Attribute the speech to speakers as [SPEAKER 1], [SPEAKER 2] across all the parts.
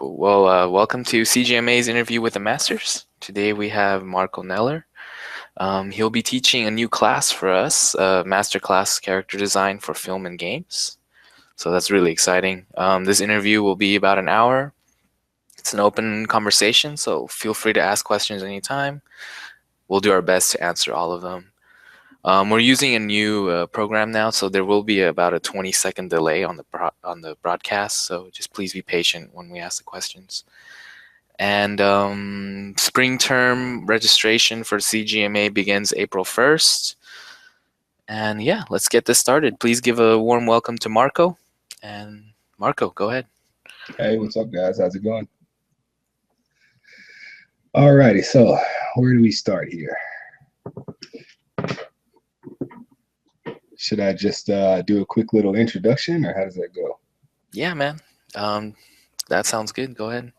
[SPEAKER 1] Cool. Well, welcome to CGMA's interview with the masters. Today we have Marco Nelor. He'll be teaching a new class for us, master class character design for film and games. So that's really exciting. This interview will be about an hour. It's an open conversation, so feel free to ask questions anytime. We'll do our best to answer all of them. We're using a new program now, so there will be about a 20-second delay on the broadcast. So just please be patient when we ask the questions. And spring term registration for CGMA begins April 1st. And yeah, let's get this started. Please give a warm welcome to Marco. And Marco, go ahead.
[SPEAKER 2] Hey, what's up, guys? How's it going? Alrighty, so where do we start here? Should I just do a quick little introduction, or how does that go?
[SPEAKER 1] Yeah, man. That sounds good. Go ahead.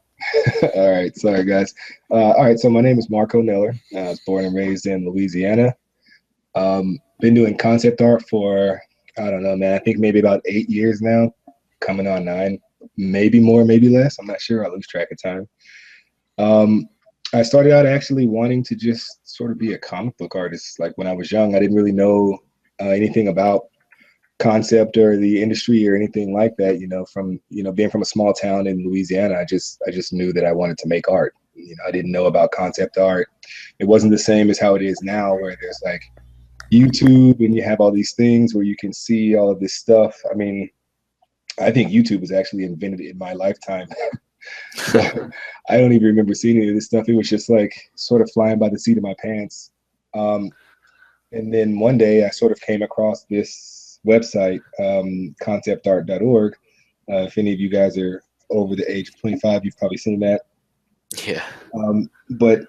[SPEAKER 2] All right, sorry, guys. All right, so my name is Marco Nelor. I was born and raised in Louisiana. Been doing concept art for, I don't know, man, I think maybe about 8 years now, coming on 9, maybe more, maybe less. I'm not sure. I lose track of time. I started out actually wanting to just sort of be a comic book artist. Like when I was young, I didn't really know anything about concept or the industry or anything like that. From being from a small town in Louisiana, I just knew that I wanted to make art. I didn't know about concept art. It wasn't the same as how it is now, where there's like YouTube and you have all these things where you can see all of this stuff. I mean, I think YouTube was actually invented in my lifetime. So I don't even remember seeing any of this stuff. It was just like sort of flying by the seat of my pants. And then one day I sort of came across this website, conceptart.org. If any of you guys are over the age of 25, you've probably seen that.
[SPEAKER 1] Yeah.
[SPEAKER 2] But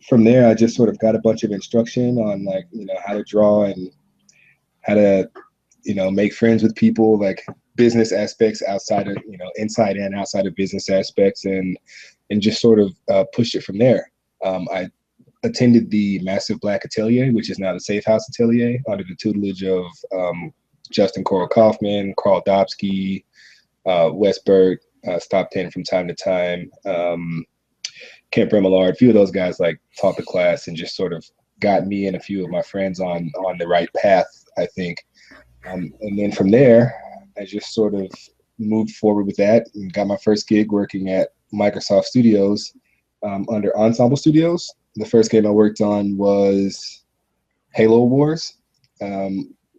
[SPEAKER 2] from there, I just sort of got a bunch of instruction on like, how to draw and how to, make friends with people, like business aspects outside of, inside and outside of business aspects, and just sort of pushed it from there. I attended the Massive Black Atelier, which is now the Safehouse Atelier, under the tutelage of Justin Coral Kaufman, Carl Dobsky, Westberg, Stop 10 from time to time, Kemp Remillard. A few of those guys like taught the class and just sort of got me and a few of my friends on the right path, I think. And then from there, I just sort of moved forward with that and got my first gig working at Microsoft Studios under Ensemble Studios. The first game I worked on was Halo Wars.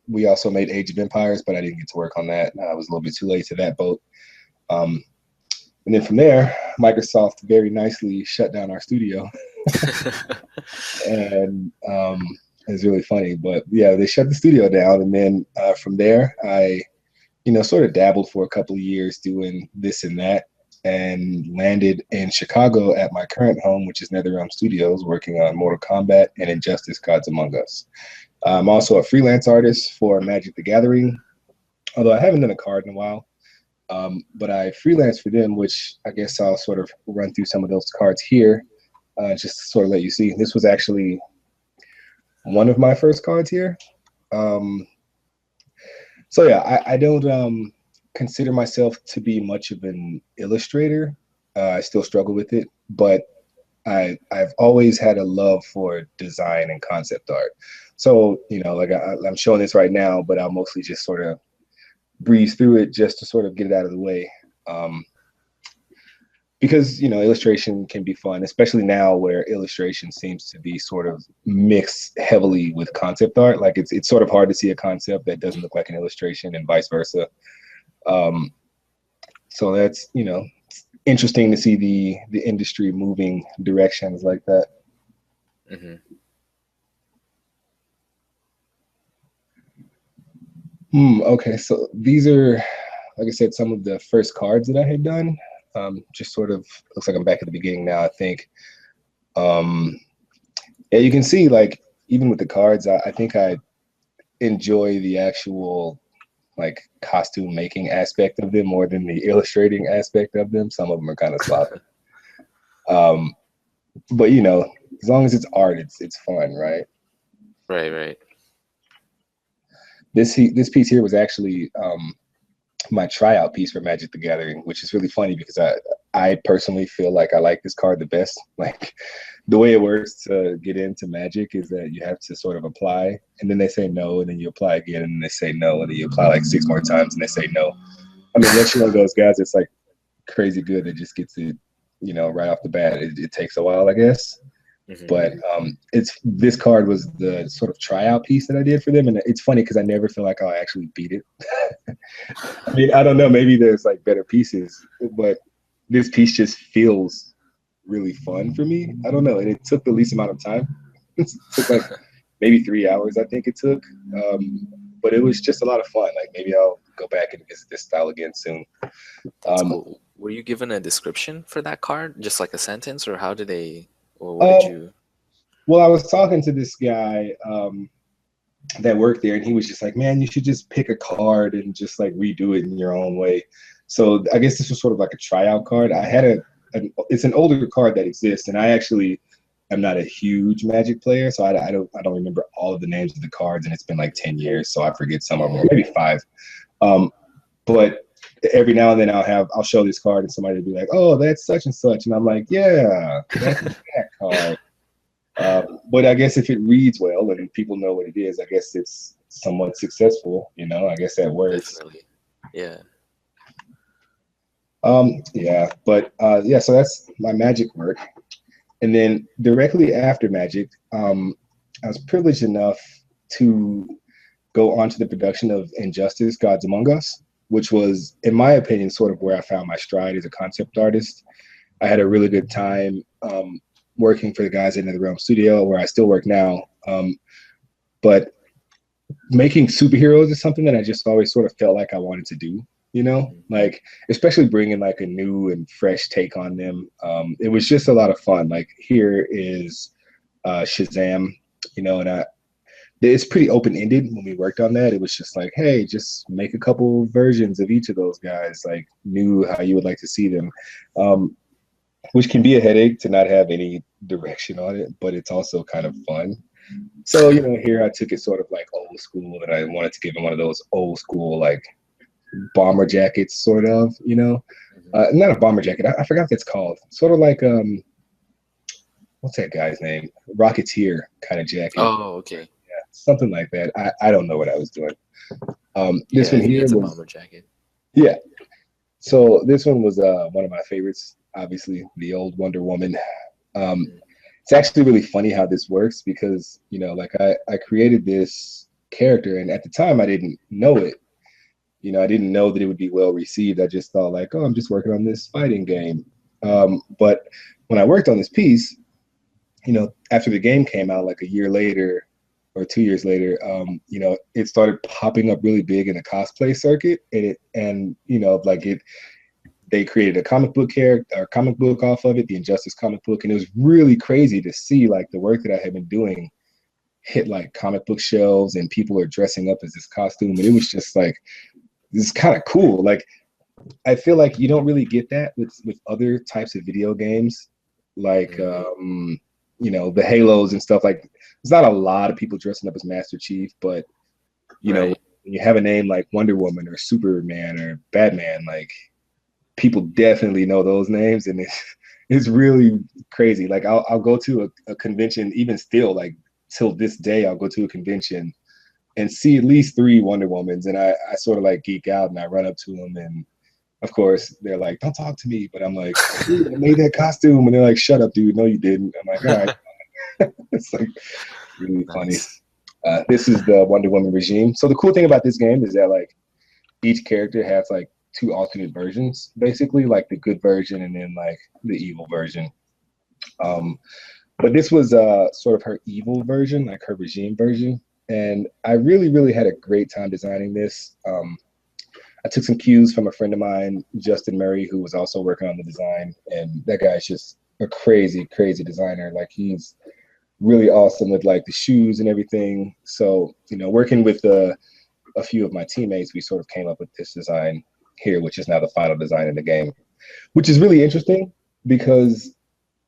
[SPEAKER 2] We also made Age of Empires, but I didn't get to work on that. I was a little bit too late to that boat. And then from there, Microsoft very nicely shut down our studio. And it's really funny. But yeah, they shut the studio down. And then from there, I, sort of dabbled for a couple of years doing this and that, and landed in Chicago at my current home, which is Netherrealm Studios, working on Mortal Kombat and Injustice: Gods Among Us. I'm also a freelance artist for Magic the Gathering, although I haven't done a card in a while. But I freelance for them, which I guess I'll sort of run through some of those cards here, just to sort of let you see. This was actually one of my first cards here. So yeah, I don't consider myself to be much of an illustrator. I still struggle with it, but I've always had a love for design and concept art. So, like I'm showing this right now, but I'll mostly just sort of breeze through it just to sort of get it out of the way. Because, illustration can be fun, especially now where illustration seems to be sort of mixed heavily with concept art. Like it's sort of hard to see a concept that doesn't look like an illustration and vice versa. So that's, interesting to see the industry moving directions like that.
[SPEAKER 1] Mm-hmm.
[SPEAKER 2] Okay, so these are, like I said, some of the first cards that I had done. Just sort of looks like I'm back at the beginning now, I think. Yeah, you can see, like, even with the cards, I think I enjoy the actual like costume making aspect of them more than the illustrating aspect of them. Some of them are kind of sloppy. But as long as it's art, it's fun, right?
[SPEAKER 1] Right.
[SPEAKER 2] This piece here was actually my tryout piece for Magic the Gathering, which is really funny because I personally feel like I like this card the best. Like the way it works to get into Magic is that you have to sort of apply, and then they say no, and then you apply again, and they say no, and then you apply like 6 more times, and they say no. I mean, once you're one of those guys, it's like crazy good that just gets it, you know, right off the bat. It takes a while, I guess. But it's this card was the sort of tryout piece that I did for them, and it's funny because I never feel like I'll actually beat it. I mean, I don't know, maybe there's like better pieces, but this piece just feels really fun for me. I don't know, and it took the least amount of time. It took like maybe 3 hours, I think it took. But it was just a lot of fun. Like maybe I'll go back and visit this style again soon.
[SPEAKER 1] That's cool. Were you given a description for that card, just like a sentence, or how did they, or what did you?
[SPEAKER 2] Well, I was talking to this guy that worked there, and he was just like, "Man, you should just pick a card and just like redo it in your own way." So I guess this was sort of like a tryout card. I had it's an older card that exists, and I actually am not a huge Magic player, so I don't remember all of the names of the cards, and it's been like 10 years, so I forget some of them, maybe 5. But every now and then I'll show this card, and somebody will be like, "Oh, that's such and such," and I'm like, "Yeah, that's that card." But I guess if it reads well and people know what it is, I guess it's somewhat successful. You know, I guess that works.
[SPEAKER 1] Definitely. Yeah.
[SPEAKER 2] Yeah, but yeah, so that's my Magic work. And then directly after Magic, I was privileged enough to go on to the production of Injustice: Gods Among Us, which was, in my opinion, sort of where I found my stride as a concept artist. I had a really good time working for the guys at Netherrealm Studio, where I still work now. But making superheroes is something that I just always sort of felt like I wanted to do, you know, like especially bringing like a new and fresh take on them. It was just a lot of fun. Like here is Shazam, you know, and it's pretty open-ended when we worked on that. It was just like, hey, just make a couple versions of each of those guys, like knew how you would like to see them. Which can be a headache to not have any direction on it, but it's also kind of fun. So, you know, here I took it sort of like old school, and I wanted to give him one of those old school, like bomber jackets, sort of, you know, not a bomber jacket. I forgot what it's called. Sort of like, what's that guy's name? Rocketeer kind of jacket.
[SPEAKER 1] Oh, okay.
[SPEAKER 2] Yeah, something like that. I don't know what I was doing. This
[SPEAKER 1] Yeah,
[SPEAKER 2] one
[SPEAKER 1] I think
[SPEAKER 2] here
[SPEAKER 1] it's a
[SPEAKER 2] was
[SPEAKER 1] bomber jacket.
[SPEAKER 2] Yeah. So this one was one of my favorites. Obviously, the old Wonder Woman. It's actually really funny how this works because, you know, like I created this character, and at the time I didn't know it. You know, I didn't know that it would be well received. I just thought like, oh, I'm just working on this fighting game. But when I worked on this piece, you know, after the game came out like a year later or 2 years later, you know, it started popping up really big in the cosplay circuit, and you know, like they created a comic book character or comic book off of it, the Injustice comic book. And it was really crazy to see like the work that I had been doing hit like comic book shelves, and people are dressing up as this costume. And it was just like, this is kind of cool. Like, I feel like you don't really get that with other types of video games. Like, you know, the Halos and stuff. Like, there's not a lot of people dressing up as Master Chief, but you know, when you have a name like Wonder Woman or Superman or Batman, like, people definitely know those names, and it's really crazy. Like I'll go to a convention, even still, like till this day, I'll go to a convention and see at least 3 Wonder Womans, and I sort of like geek out, and I run up to them, and of course they're like, "Don't talk to me," but I'm like, "Dude, I made that costume," and they're like, "Shut up, dude! No, you didn't." I'm like, "All right." It's like really funny. This is the Wonder Woman regime. So the cool thing about this game is that like each character has like 2 alternate versions, basically, like the good version and then like the evil version. But this was sort of her evil version, like her regime version. And I really, really had a great time designing this. I took some cues from a friend of mine, Justin Murray, who was also working on the design. And that guy's just a crazy, crazy designer. Like he's really awesome with like the shoes and everything. So, you know, working with a few of my teammates, we sort of came up with this design here, which is now the final design in the game, which is really interesting because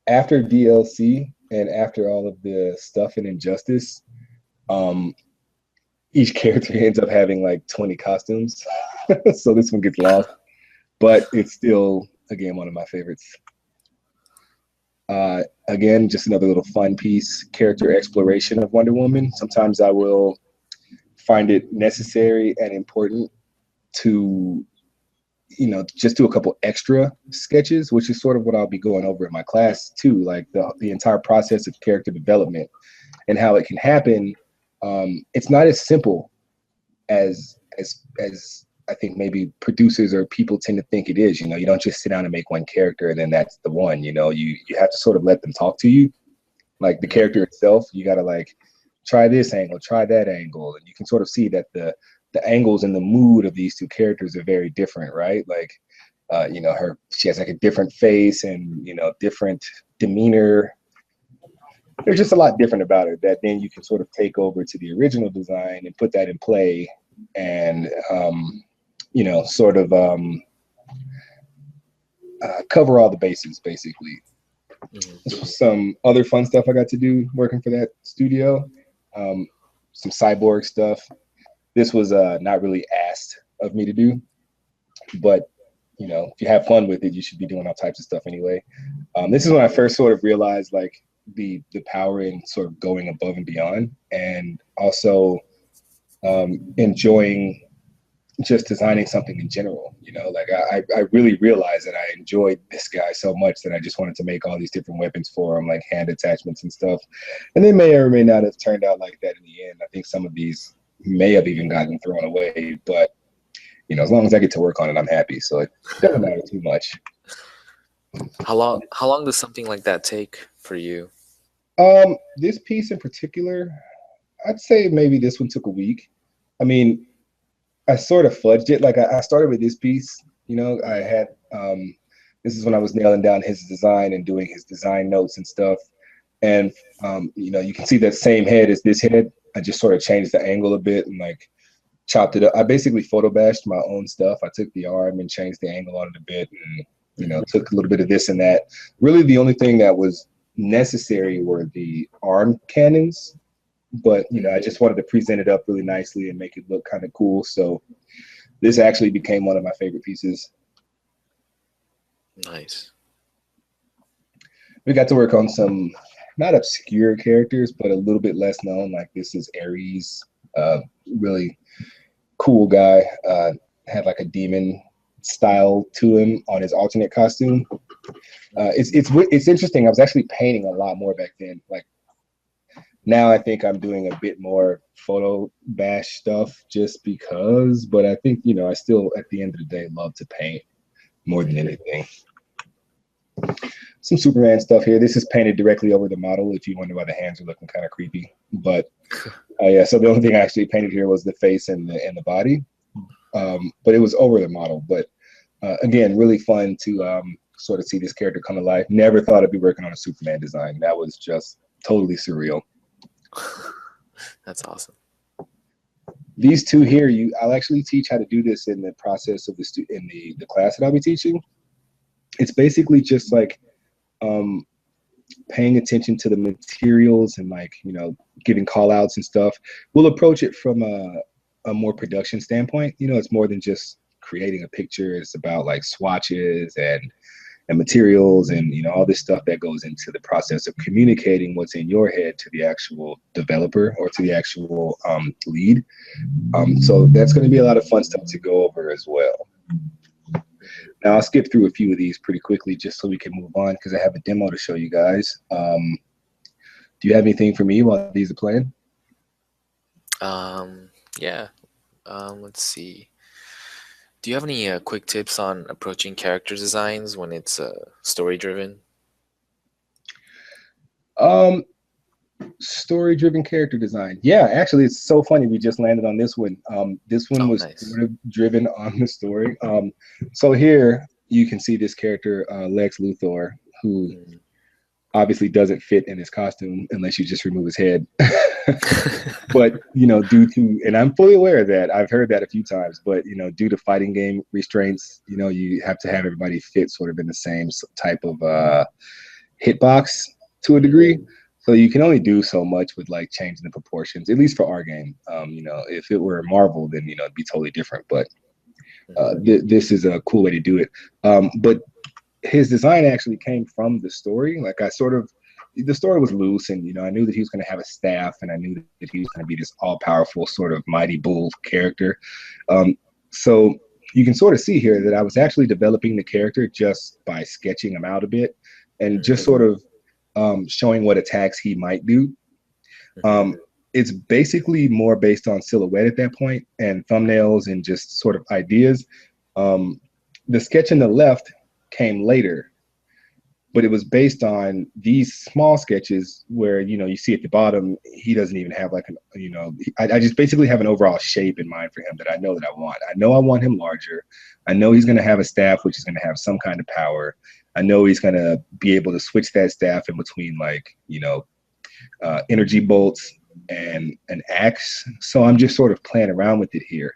[SPEAKER 2] after DLC and after all of the stuff in Injustice, each character ends up having like 20 costumes. So this one gets lost, but it's still, again, one of my favorites. Again, just another little fun piece, character exploration of Wonder Woman. Sometimes I will find it necessary and important to, just do a couple extra sketches, which is sort of what I'll be going over in my class too, like the entire process of character development and how it can happen. It's not as simple as I think maybe producers or people tend to think it is. You don't just sit down and make one character and then that's the one. You have to sort of let them talk to you. Like the character itself, you got to like try this angle, try that angle, and you can sort of see that the angles and the mood of these two characters are very different, right? Like, she has like a different face and different demeanor. There's just a lot different about her that then you can sort of take over to the original design and put that in play and sort of cover all the bases basically. Some other fun stuff I got to do working for that studio, some cyborg stuff. This was not really asked of me to do, but if you have fun with it, you should be doing all types of stuff anyway. This is when I first sort of realized like the power in sort of going above and beyond, and also enjoying just designing something in general. Like I really realized that I enjoyed this guy so much that I just wanted to make all these different weapons for him, like hand attachments and stuff. And they may or may not have turned out like that in the end. I think some of these may have even gotten thrown away, but as long as I get to work on it, I'm happy. So it doesn't matter too much.
[SPEAKER 1] How long does something like that take for you?
[SPEAKER 2] This piece in particular, I'd say maybe this one took a week. I mean, I sort of fudged it. Like I started with this piece, I had, this is when I was nailing down his design and doing his design notes and stuff. And, you can see that same head as this head. I just sort of changed the angle a bit and like chopped it up. I basically photo bashed my own stuff. I took the arm and changed the angle on it a bit and, took a little bit of this and that. Really the only thing that was necessary were the arm cannons. But, I just wanted to present it up really nicely and make it look kind of cool. So this actually became one of my favorite pieces.
[SPEAKER 1] Nice.
[SPEAKER 2] We got to work on some not obscure characters, but a little bit less known. Like this is Ares, really cool guy. Had like a demon style to him on his alternate costume. It's interesting. I was actually painting a lot more back then. Like now I think I'm doing a bit more photo bash stuff just because, but I think, I still at the end of the day love to paint more than anything. Some Superman stuff here. This is painted directly over the model if you wonder why the hands are looking kind of creepy. But yeah, so the only thing I actually painted here was the face and the body. But it was over the model. But again, really fun to sort of see this character come to life. Never thought I'd be working on a Superman design. That was just totally surreal.
[SPEAKER 1] That's awesome.
[SPEAKER 2] These two here, I'll actually teach how to do this in the process of the class that I'll be teaching. It's basically just like paying attention to the materials and like, giving call outs and stuff. We'll approach it from a more production standpoint. It's more than just creating a picture. It's about like swatches and materials and all this stuff that goes into the process of communicating what's in your head to the actual developer or to the actual lead. So that's going to be a lot of fun stuff to go over as well. Now I'll skip through a few of these pretty quickly just so we can move on because I have a demo to show you guys. Do you have anything for me while these are playing?
[SPEAKER 1] Yeah. Let's see. Do you have any quick tips on approaching character designs when it's story-driven?
[SPEAKER 2] Story-driven character design. Yeah, actually, it's so funny. We just landed on this one. This one was
[SPEAKER 1] nice.
[SPEAKER 2] sort of driven on the story. So here you can see this character, Lex Luthor, who obviously doesn't fit in his costume unless you just remove his head. But, due to, and I'm fully aware of that, I've heard that a few times, but, due to fighting game restraints, you have to have everybody fit sort of in the same type of hitbox to a degree. So you can only do so much with like changing the proportions, at least for our game. If it were Marvel, then it'd be totally different. But this is a cool way to do it. But his design actually came from the story. Like the story was loose, and I knew that he was going to have a staff, and I knew that he was going to be this all-powerful sort of mighty bull character. So you can sort of see here that I was actually developing the character just by sketching him out a bit and just sort of showing what attacks he might do. It's basically more based on silhouette at that point and thumbnails and just sort of ideas. The sketch on the left came later, but it was based on these small sketches where, you see at the bottom, he doesn't even have like I just basically have an overall shape in mind for him that I know that I want. I know I want him larger. I know he's going to have a staff, which is going to have some kind of power. I know he's going to be able to switch that staff in between energy bolts and an axe. So I'm just sort of playing around with it here.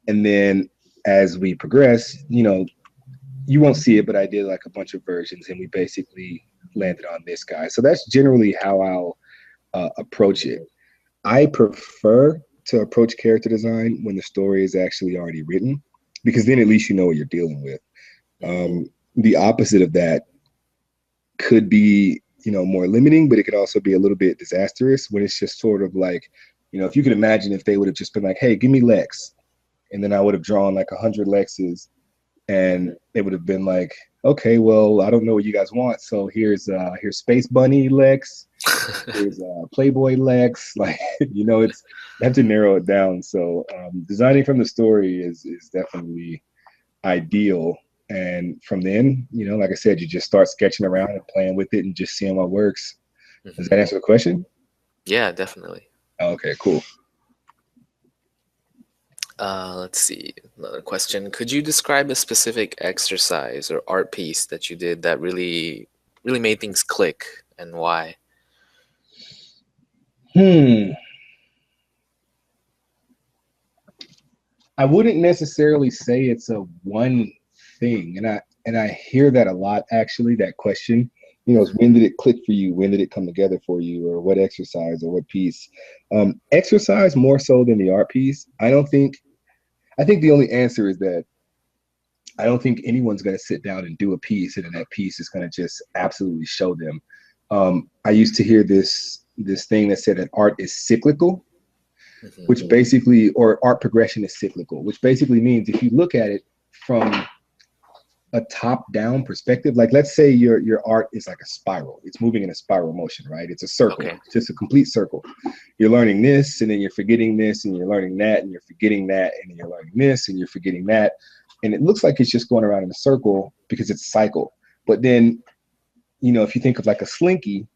[SPEAKER 2] And then as we progress, you won't see it, but I did like a bunch of versions and we basically landed on this guy. So that's generally how I'll approach it. I prefer to approach character design when the story is actually already written, because then at least you know what you're dealing with. The opposite of that could be, more limiting, but it could also be a little bit disastrous when it's just sort of like, if you could imagine if they would have just been like, hey, give me Lex. And then I would have drawn like 100 Lexes and it would have been like, okay, well, I don't know what you guys want. So here's Space Bunny Lex, here's Playboy Lex. Like, it's you have to narrow it down. So designing from the story is definitely ideal. And from then, like I said, you just start sketching around and playing with it and just seeing what works. Does that answer the question?
[SPEAKER 1] Yeah, definitely.
[SPEAKER 2] Okay, cool.
[SPEAKER 1] Let's see. Another question. Could you describe a specific exercise or art piece that you did that really made things click, and why?
[SPEAKER 2] I wouldn't necessarily say it's a one thing, and I hear that a lot actually. That question, is when did it click for you? When did it come together for you? Or what exercise or what piece? Exercise more so than the art piece. I think the only answer is that I don't think anyone's going to sit down and do a piece and then that piece is going to just absolutely show them. I used to hear this thing that said that art is cyclical, which basically, or art progression is cyclical, which basically means if you look at it from a top-down perspective, like let's say your art is like a spiral. It's moving in a spiral motion, right? It's a circle. Okay. It's just a complete circle. You're learning this, and then you're forgetting this, and you're learning that, and you're forgetting that, and then you're learning this, and you're forgetting that. And it looks like it's just going around in a circle because it's a cycle. But then, if you think of like a slinky,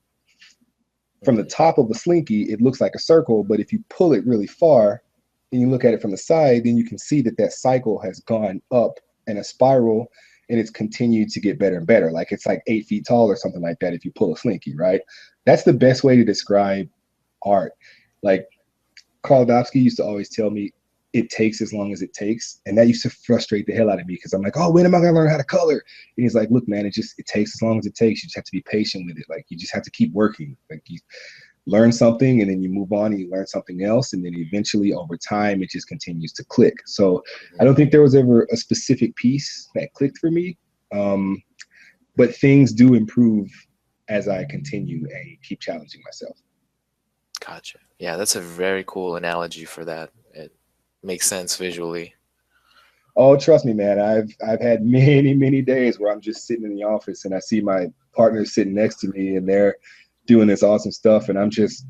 [SPEAKER 2] from the top of a slinky, it looks like a circle, but if you pull it really far and you look at it from the side, then you can see that cycle has gone up in a spiral and it's continued to get better and better. Like it's like 8 feet tall or something like that if you pull a slinky, right? That's the best way to describe art. Like Carl Dobsky used to always tell me, it takes as long as it takes. And that used to frustrate the hell out of me because I'm like, oh, when am I gonna learn how to color? And he's like, look, man, it takes as long as it takes. You just have to be patient with it. Like you just have to keep working. Like you learn something and then you move on and you learn something else. And then eventually over time, it just continues to click. So I don't think there was ever a specific piece that clicked for me. But things do improve as I continue and keep challenging myself.
[SPEAKER 1] Gotcha. Yeah, that's a very cool analogy for that. It makes sense visually.
[SPEAKER 2] Oh, trust me, man. I've had many days where I'm just sitting in the office and I see my partner sitting next to me and they're doing this awesome stuff and I'm just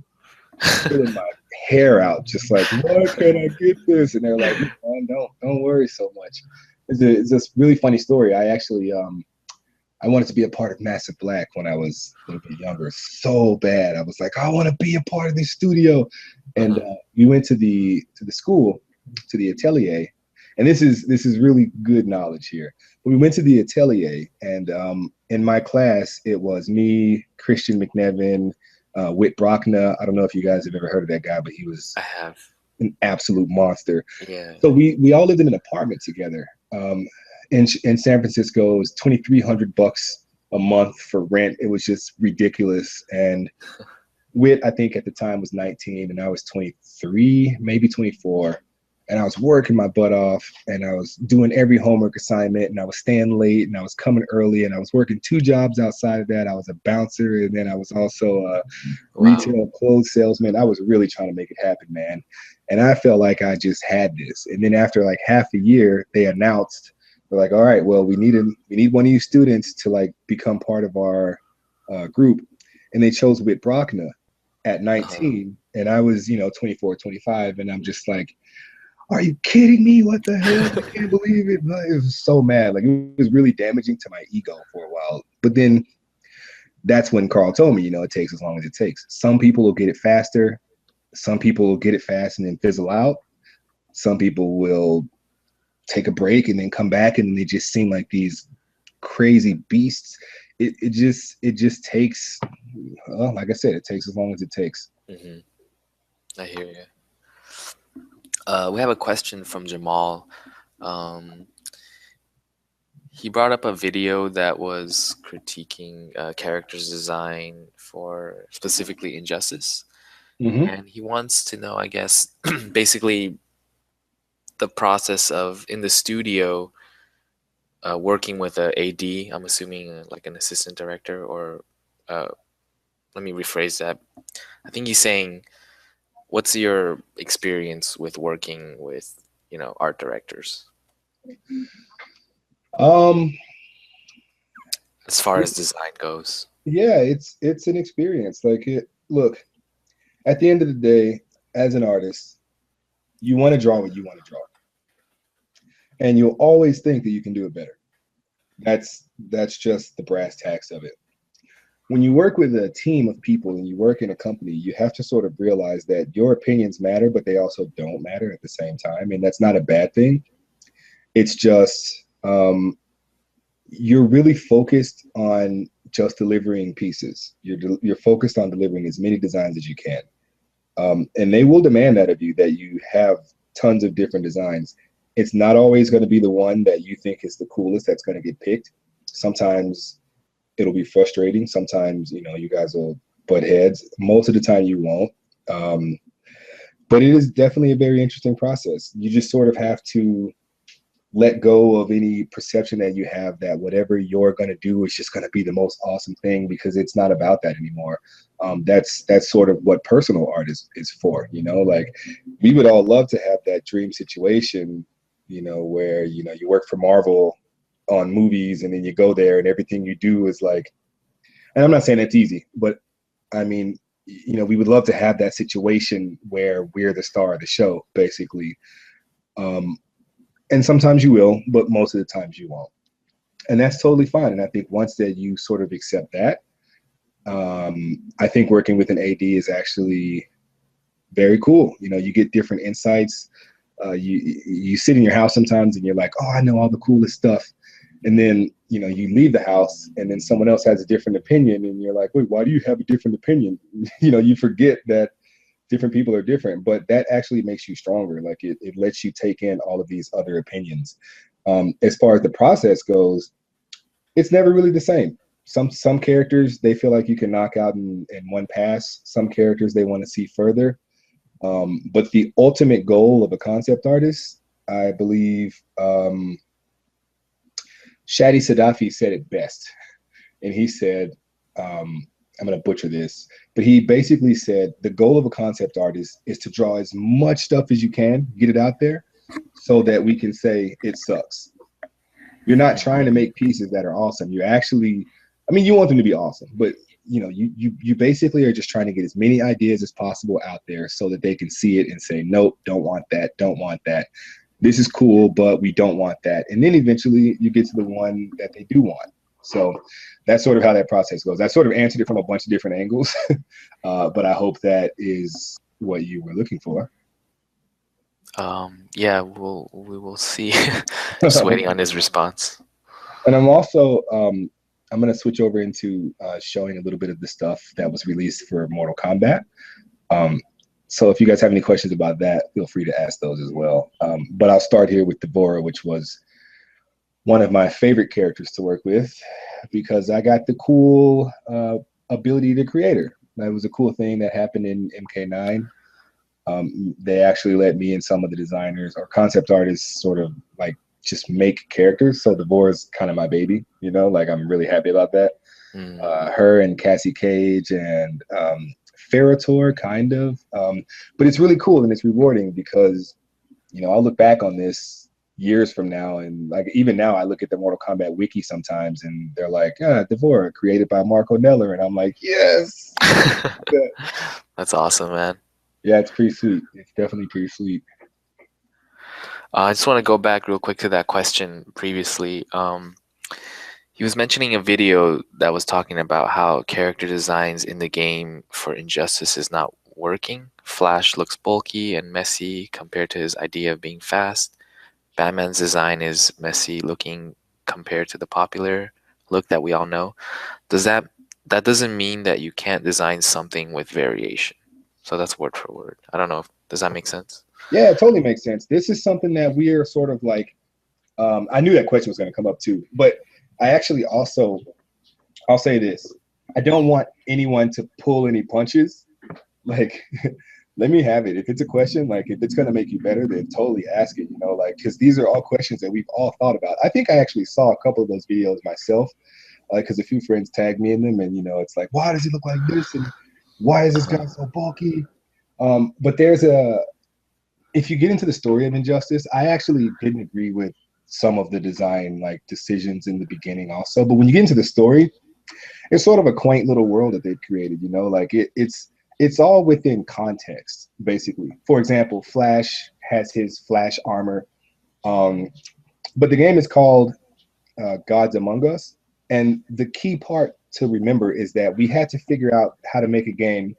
[SPEAKER 2] pulling my hair out, just like, why can't I get this? And they're like, man, don't worry so much. It's this really funny story. I actually I wanted to be a part of Massive Black when I was a little bit younger, so bad. I was like, I want to be a part of this studio. And we went to the school, to the Atelier. And this is really good knowledge here. We went to the Atelier, and in my class, it was me, Christian McNevin, Whit Brockna. I don't know if you guys have ever heard of that guy, but he was an absolute monster.
[SPEAKER 1] Yeah.
[SPEAKER 2] So we all lived in an apartment together. In San Francisco, it was $2,300 a month for rent. It was just ridiculous. And Wit, I think at the time was 19 and I was 23, maybe 24. And I was working my butt off and I was doing every homework assignment and I was staying late and I was coming early and I was working 2 jobs outside of that. I was a bouncer and then I was also a
[SPEAKER 1] Wow.
[SPEAKER 2] retail clothes salesman. I was really trying to make it happen, man. And I felt like I just had this. And then after like half a year, they announced, they're like, all right, well, we need one of you students to like become part of our group. And they chose Whit Brockna at
[SPEAKER 1] Uh-huh.
[SPEAKER 2] 19 and I was, 24, 25. And I'm just like, are you kidding me? What the hell? I can't believe it. Like, it was so mad. Like it was really damaging to my ego for a while. But then that's when Carl told me, it takes as long as it takes. Some people will get it faster. Some people will get it fast and then fizzle out. Some people will take a break and then come back and they just seem like these crazy beasts. It just takes, well, like I said, it takes as long as it takes.
[SPEAKER 1] Hmm. I hear you. We have a question from Jamal. Um, he brought up a video that was critiquing characters design for specifically Injustice,
[SPEAKER 2] Mm-hmm.
[SPEAKER 1] and he wants to know, I guess, basically the process of in the studio working with a AD. I'm assuming like an assistant director, or uh, let me rephrase that. I think he's saying, what's your experience with working with, art directors
[SPEAKER 2] Um,
[SPEAKER 1] as far as
[SPEAKER 2] it's
[SPEAKER 1] design goes?
[SPEAKER 2] yeah, it's an experience. Like it. Look, at the end of the day, as an artist, you want to draw what you want to draw, and you'll always think that you can do it better. That's just the brass tacks of it. When you work with a team of people and you work in a company, you have to sort of realize that your opinions matter, but they also don't matter at the same time, and that's not a bad thing. It's just you're really focused on just delivering pieces. You're focused on delivering as many designs as you can. And they will demand that of you, that you have tons of different designs. It's not always going to be the one that you think is the coolest that's going to get picked. Sometimes it'll be frustrating. Sometimes, you guys will butt heads. Most of the time you won't. Um, but it is definitely a very interesting process. You just sort of have to let go of any perception that you have that whatever you're going to do is just going to be the most awesome thing, because it's not about that anymore. That's sort of what personal art is for. Like we would all love to have that dream situation, where you work for Marvel on movies and then you go there and everything you do is like, and I'm not saying that's easy, but I mean, we would love to have that situation where we're the star of the show, basically. um, and sometimes you will, but most of the times you won't, and that's totally fine. And I think once that you sort of accept that, I think working with an AD is actually very cool. You get different insights. You sit in your house sometimes and you're like, oh, I know all the coolest stuff, and then you leave the house and then someone else has a different opinion and you're like, wait, why do you have a different opinion? You forget that different people are different, but that actually makes you stronger. Like it lets you take in all of these other opinions. As far as the process goes, it's never really the same. Some characters they feel like you can knock out in one pass. Some characters they want to see further. But the ultimate goal of a concept artist, I believe, Shadi Sadafi said it best, and he said, I'm going to butcher this, but he basically said the goal of a concept artist is to draw as much stuff as you can, get it out there, so that we can say it sucks. You're not trying to make pieces that are awesome. You actually, I mean, you want them to be awesome, but you basically are just trying to get as many ideas as possible out there so that they can see it and say, nope, don't want that, don't want that. This is cool, but we don't want that. And then eventually you get to the one that they do want. So that's sort of how that process goes. I sort of answered it from a bunch of different angles, but I hope that is what you were looking for.
[SPEAKER 1] Yeah, we will see. Just waiting on his response.
[SPEAKER 2] And I'm also I'm going to switch over into showing a little bit of the stuff that was released for Mortal Kombat. Um, so if you guys have any questions about that, feel free to ask those as well. But I'll start here with Devorah, which was one of my favorite characters to work with because I got the cool ability to create her. That was a cool thing that happened in MK9. They actually let me and some of the designers or concept artists sort of like just make characters. So Devore is kind of my baby, you know, like I'm really happy about that.
[SPEAKER 1] Mm.
[SPEAKER 2] Her and Cassie Cage and Ferrator, kind of. But it's really cool and it's rewarding because, you know, I'll look back on this years from now, and like even now I look at the Mortal Kombat wiki sometimes and they're like, Devore, created by Marco Neller, and I'm like, yes.
[SPEAKER 1] That's awesome, man.
[SPEAKER 2] Yeah, it's pretty sweet. It's definitely pretty sweet.
[SPEAKER 1] I just want to go back real quick to that question previously. He was mentioning a video that was talking about how character designs in the game for Injustice is not working. Flash looks bulky and messy compared to his idea of being fast. Batman's design is messy looking compared to the popular look that we all know. That doesn't mean that you can't design something with variation. So that's word for word. I don't know if does that make sense?
[SPEAKER 2] Yeah, it totally makes sense. This is something that we are sort of like, I knew that question was going to come up too, but I actually also, I'll say this. I don't want anyone to pull any punches. Like, let me have it. If it's a question, like if it's going to make you better, then totally ask it, you know, like, because these are all questions that we've all thought about. I think I actually saw a couple of those videos myself, because a few friends tagged me in them, and, you know, it's like, why does he look like this? And why is this guy so bulky? But if you get into the story of Injustice, I actually didn't agree with some of the design like decisions in the beginning also. But when you get into the story, it's sort of a quaint little world that they've created, you know, like it's all within context, basically. For example, Flash has his Flash armor, but the game is called Gods Among Us. And the key part to remember is that we had to figure out how to make a game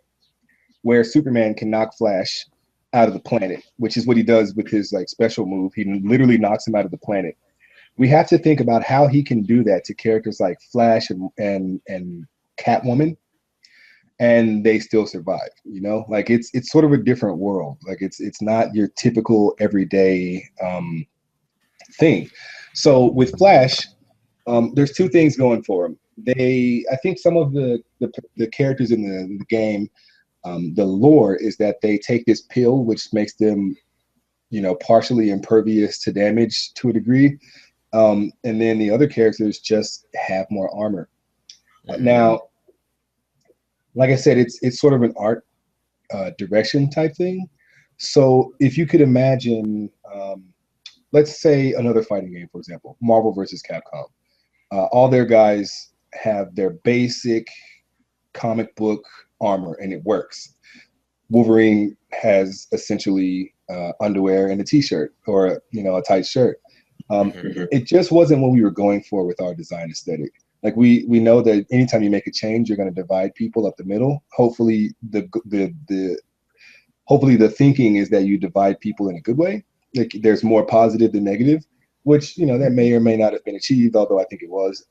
[SPEAKER 2] where Superman can knock Flash out of the planet, which is what he does with his like special move. He literally knocks him out of the planet. We have to think about how he can do that to characters like Flash and Catwoman, and they still survive. You know, like it's sort of a different world. Like it's not your typical everyday thing. So with Flash, there's two things going for him. I think some of the characters in the game, the lore is that they take this pill, which makes them, you know, partially impervious to damage to a degree. And then the other characters just have more armor. Now, like I said, it's sort of an art direction type thing. So if you could imagine, let's say another fighting game, for example, Marvel versus Capcom. All their guys have their basic comic book armor, and it works. Wolverine has essentially underwear and a t-shirt, or, you know, a tight shirt. It just wasn't what we were going for with our design aesthetic. Like we know that anytime you make a change, you're going to divide people up the middle. Hopefully hopefully the thinking is that you divide people in a good way. Like there's more positive than negative, which, you know, that may or may not have been achieved, although I think it was.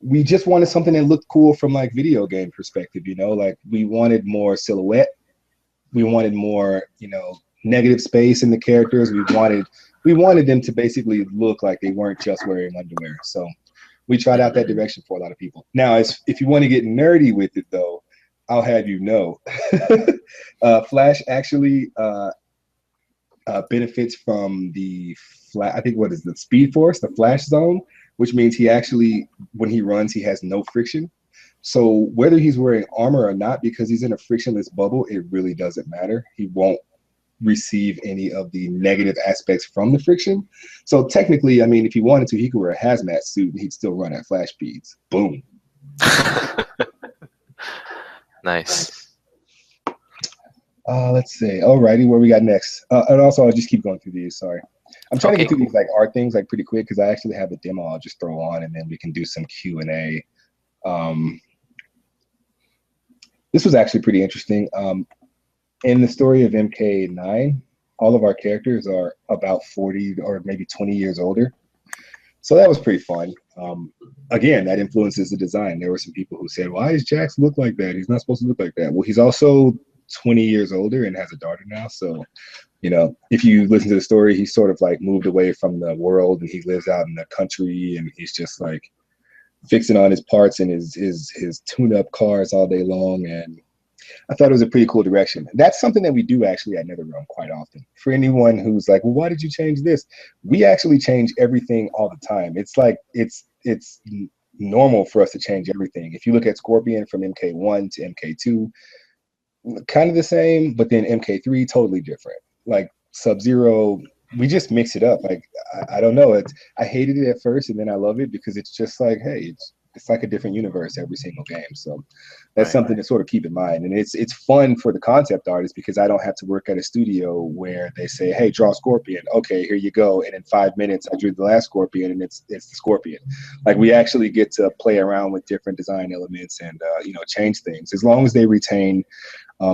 [SPEAKER 2] We just wanted something that looked cool from like video game perspective, you know, like we wanted more silhouette. We wanted more, you know, negative space in the characters. We wanted them to basically look like they weren't just wearing underwear. So we tried out that direction for a lot of people. Now, if you want to get nerdy with it, though, I'll have you know, Flash actually benefits from I think what is the Speed Force, the Flash Zone, which means he actually, when he runs, he has no friction. So whether he's wearing armor or not, because he's in a frictionless bubble, it really doesn't matter. He won't receive any of the negative aspects from the friction. So technically, I mean, if he wanted to, he could wear a hazmat suit and he'd still run at flash speeds. Boom.
[SPEAKER 1] Nice.
[SPEAKER 2] Let's see. Alrighty, where we got next? And also, I'll just keep going through these. Sorry. I'm trying to get through these like art things like pretty quick because I actually have a demo I'll just throw on and then we can do some Q&A. This was actually pretty interesting. In the story of MK9, all of our characters are about 40 or maybe 20 years older. So that was pretty fun. Again, that influences the design. There were some people who said, why does Jax look like that? He's not supposed to look like that. Well, he's also 20 years older and has a daughter now. So, you know, if you listen to the story, he's sort of like moved away from the world and he lives out in the country and he's just like, fixing on his parts and his tune-up cars all day long. And I thought it was a pretty cool direction. That's something that we do actually at Netherrealm quite often. For anyone who's like, well, why did you change this? We actually change everything all the time. It's like it's normal for us to change everything. If you look at Scorpion from MK1 to MK2, kind of the same, but then MK3 totally different. Like Sub-Zero, we just mix it up. Like I don't know. I hated it at first, and then I love it because it's just like, hey, it's like a different universe every single game. So that's something to sort of keep in mind. And it's fun for the concept artist because I don't have to work at a studio where they say, hey, draw Scorpion. Okay, here you go. And in 5 minutes, I drew the last Scorpion, and it's the Scorpion. Like we actually get to play around with different design elements and change things as long as they retain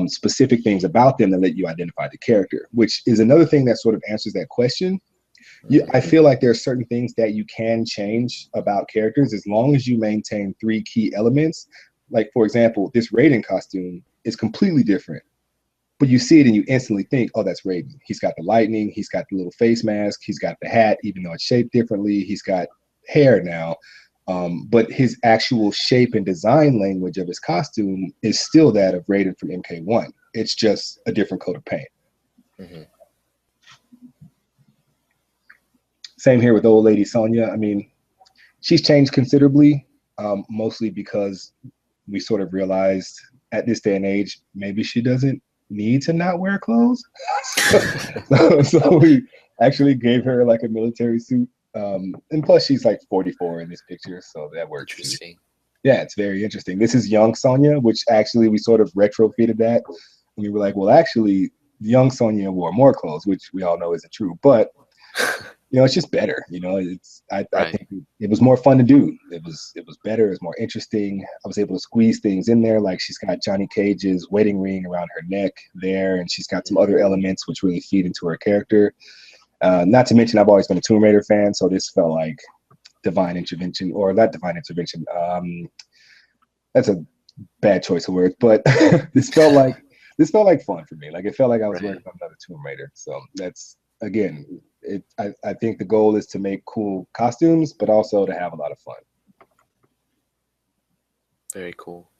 [SPEAKER 2] specific things about them that let you identify the character, which is another thing that sort of answers that question. I feel like there are certain things that you can change about characters as long as you maintain 3 key elements. Like, for example, this Raiden costume is completely different, but you see it and you instantly think, oh, that's Raiden. He's got the lightning, he's got the little face mask, he's got the hat, even though it's shaped differently, he's got hair now. But his actual shape and design language of his costume is still that of Raiden from MK1. It's just a different coat of paint.
[SPEAKER 1] Mm-hmm.
[SPEAKER 2] Same here with old lady Sonya. I mean, she's changed considerably, mostly because we sort of realized at this day and age, maybe she doesn't need to not wear clothes. so we actually gave her like a military suit. And plus she's like 44 in this picture, so that works.
[SPEAKER 1] Interesting.
[SPEAKER 2] Yeah, it's very interesting. This is young Sonya, which actually we sort of retrofitted that. And we were like, well, actually, young Sonya wore more clothes, which we all know isn't true. But it's just better. I think it was more fun to do. It was better. It was more interesting. I was able to squeeze things in there. Like she's got Johnny Cage's wedding ring around her neck there, and she's got some other elements which really feed into her character. Not to mention, I've always been a Tomb Raider fan, so this felt like divine intervention, or not divine intervention. That's a bad choice of words, but this felt like fun for me. Like it felt like I was working on another Tomb Raider. So that's, again, I think the goal is to make cool costumes, but also to have a lot of fun.
[SPEAKER 1] Very cool.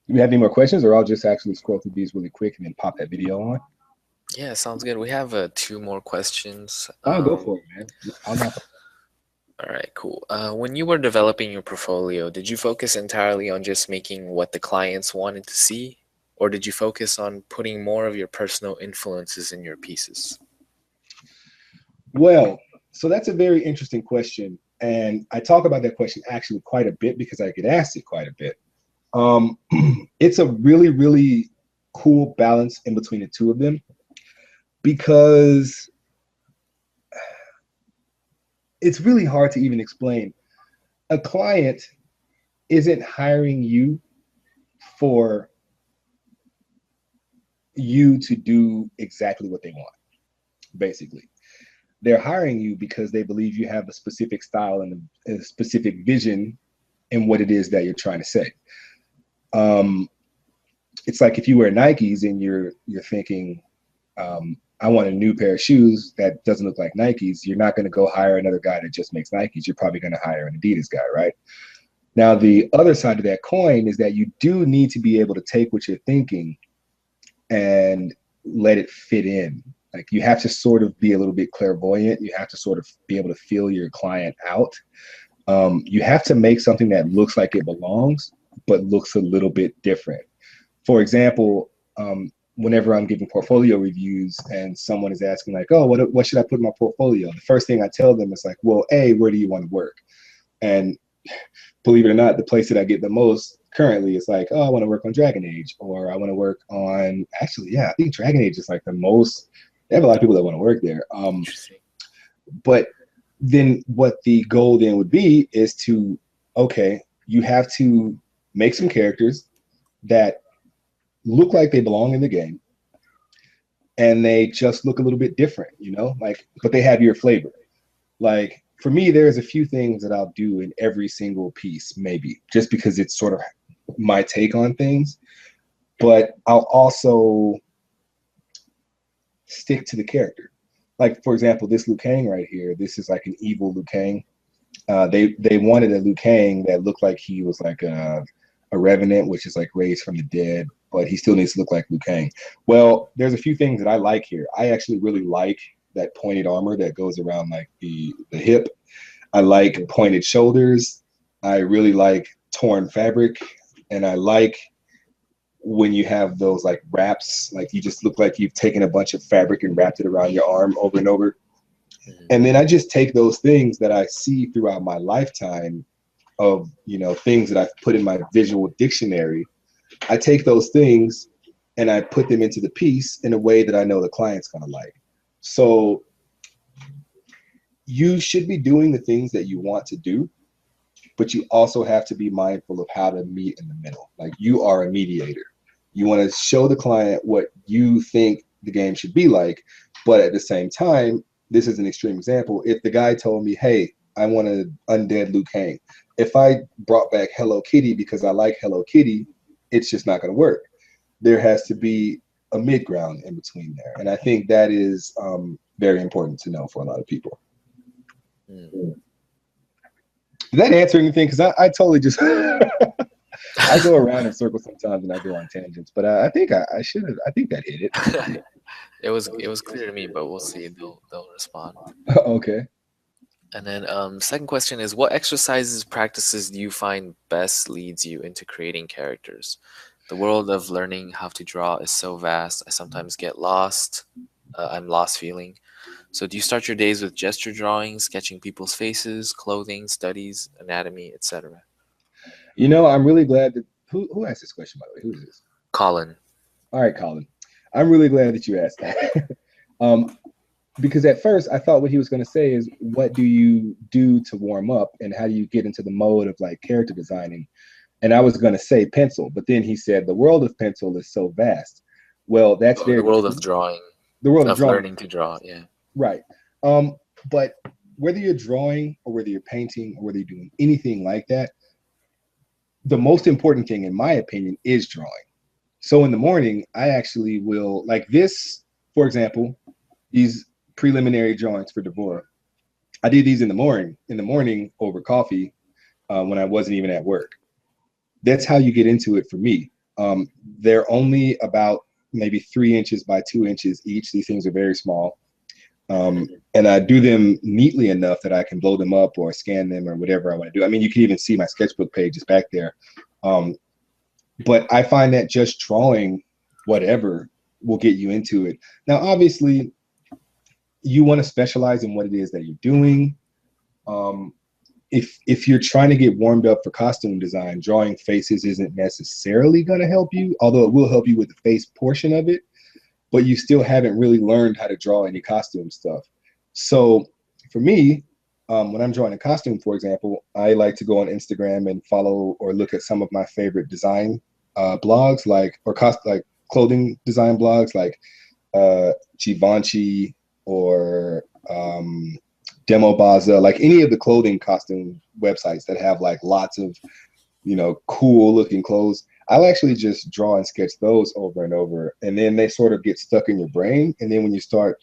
[SPEAKER 2] Do we have any more questions, or I'll just actually scroll through these really quick and then pop that video on?
[SPEAKER 1] Yeah, sounds good. We have 2 more questions.
[SPEAKER 2] I'll go for it, man.
[SPEAKER 1] All right, cool. When you were developing your portfolio, did you focus entirely on just making what the clients wanted to see? Or did you focus on putting more of your personal influences in your pieces?
[SPEAKER 2] Well, so that's a very interesting question. And I talk about that question actually quite a bit because I get asked it quite a bit. It's a really, really cool balance in between the two of them, because it's really hard to even explain. A client isn't hiring you for you to do exactly what they want, basically. They're hiring you because they believe you have a specific style and a specific vision in what it is that you're trying to say. It's like if you wear Nikes and you're thinking, I want a new pair of shoes that doesn't look like Nikes, you're not going to go hire another guy that just makes Nikes. You're probably going to hire an Adidas guy, right? Now, the other side of that coin is that you do need to be able to take what you're thinking and let it fit in. Like you have to sort of be a little bit clairvoyant. You have to sort of be able to feel your client out. You have to make something that looks like it belongs, but looks a little bit different. For example, whenever I'm giving portfolio reviews and someone is asking like, oh, what should I put in my portfolio? The first thing I tell them is like, well, A, where do you want to work? And believe it or not, the place that I get the most currently is like, oh, I want to work on Dragon Age, or I want to work on, actually, yeah, I think Dragon Age is like the most, they have a lot of people that want to work there. But then what the goal then would be is to, okay, you have to make some characters that look like they belong in the game, and they just look a little bit different, like, but they have your flavor. Like for me, there's a few things that I'll do in every single piece, maybe just because it's sort of my take on things, but I'll also stick to the character. Like, for example, this Liu Kang right here, this is like an evil Liu Kang. They wanted a Liu Kang that looked like he was like a revenant, which is like raised from the dead, but he still needs to look like Liu Kang. Well, there's a few things that I like here. I actually really like that pointed armor that goes around like the hip. I like pointed shoulders. I really like torn fabric, and I like when you have those like wraps, like you just look like you've taken a bunch of fabric and wrapped it around your arm over and over. And then I just take those things that I see throughout my lifetime of, you know, things that I've put in my visual dictionary. I take those things and I put them into the piece in a way that I know the client's gonna like. So you should be doing the things that you want to do, but you also have to be mindful of how to meet in the middle. Like, you are a mediator. You want to show the client what you think the game should be like, but at the same time, this is an extreme example. If the guy told me, hey, I want an undead Liu Kang, if I brought back Hello Kitty because I like Hello Kitty, it's just not going to work. There has to be a mid ground in between there. And I think that is very important to know for a lot of people. Did that answer anything? Because I totally just I go around in circles sometimes and I go on tangents, but I think I should have. I think that hit it.
[SPEAKER 1] It was clear to me, but we'll see. They'll respond.
[SPEAKER 2] Okay.
[SPEAKER 1] And then second question is, what exercises, practices do you find best leads you into creating characters? The world of learning how to draw is so vast. I sometimes get lost. I'm lost feeling. So do you start your days with gesture drawing, sketching people's faces, clothing, studies, anatomy, etc.?
[SPEAKER 2] You know, I'm really glad that who asked this question, by the way? Who is this?
[SPEAKER 1] Colin.
[SPEAKER 2] All right, Colin. I'm really glad that you asked that. Because at first I thought what he was going to say is, what do you do to warm up and how do you get into the mode of like character designing? And I was going to say pencil, but then he said the world of pencil is so vast. Well, that's very
[SPEAKER 1] The world
[SPEAKER 2] true.
[SPEAKER 1] of drawing.
[SPEAKER 2] The world
[SPEAKER 1] Of
[SPEAKER 2] drawing.
[SPEAKER 1] learning to draw, yeah.
[SPEAKER 2] Right. But whether you're drawing or whether you're painting or whether you're doing anything like that, the most important thing, in my opinion, is drawing. So in the morning, I actually will, like this, for example, these preliminary drawings for Deborah. I did these in the morning over coffee when I wasn't even at work. That's how you get into it for me. They're only about maybe 3 inches by 2 inches each. These things are very small. And I do them neatly enough that I can blow them up or scan them or whatever I want to do. I mean, you can even see my sketchbook page is back there. But I find that just drawing whatever will get you into it. Now, obviously, you want to specialize in what it is that you're doing. If you're trying to get warmed up for costume design, drawing faces isn't necessarily going to help you, although it will help you with the face portion of it. But you still haven't really learned how to draw any costume stuff. So for me, when I'm drawing a costume, for example, I like to go on Instagram and follow or look at some of my favorite design blogs, like clothing design blogs, like Givenchy or Demobaza, like any of the clothing costume websites that have like lots of, you know, cool looking clothes. I'll actually just draw and sketch those over and over, and then they sort of get stuck in your brain. And then when you start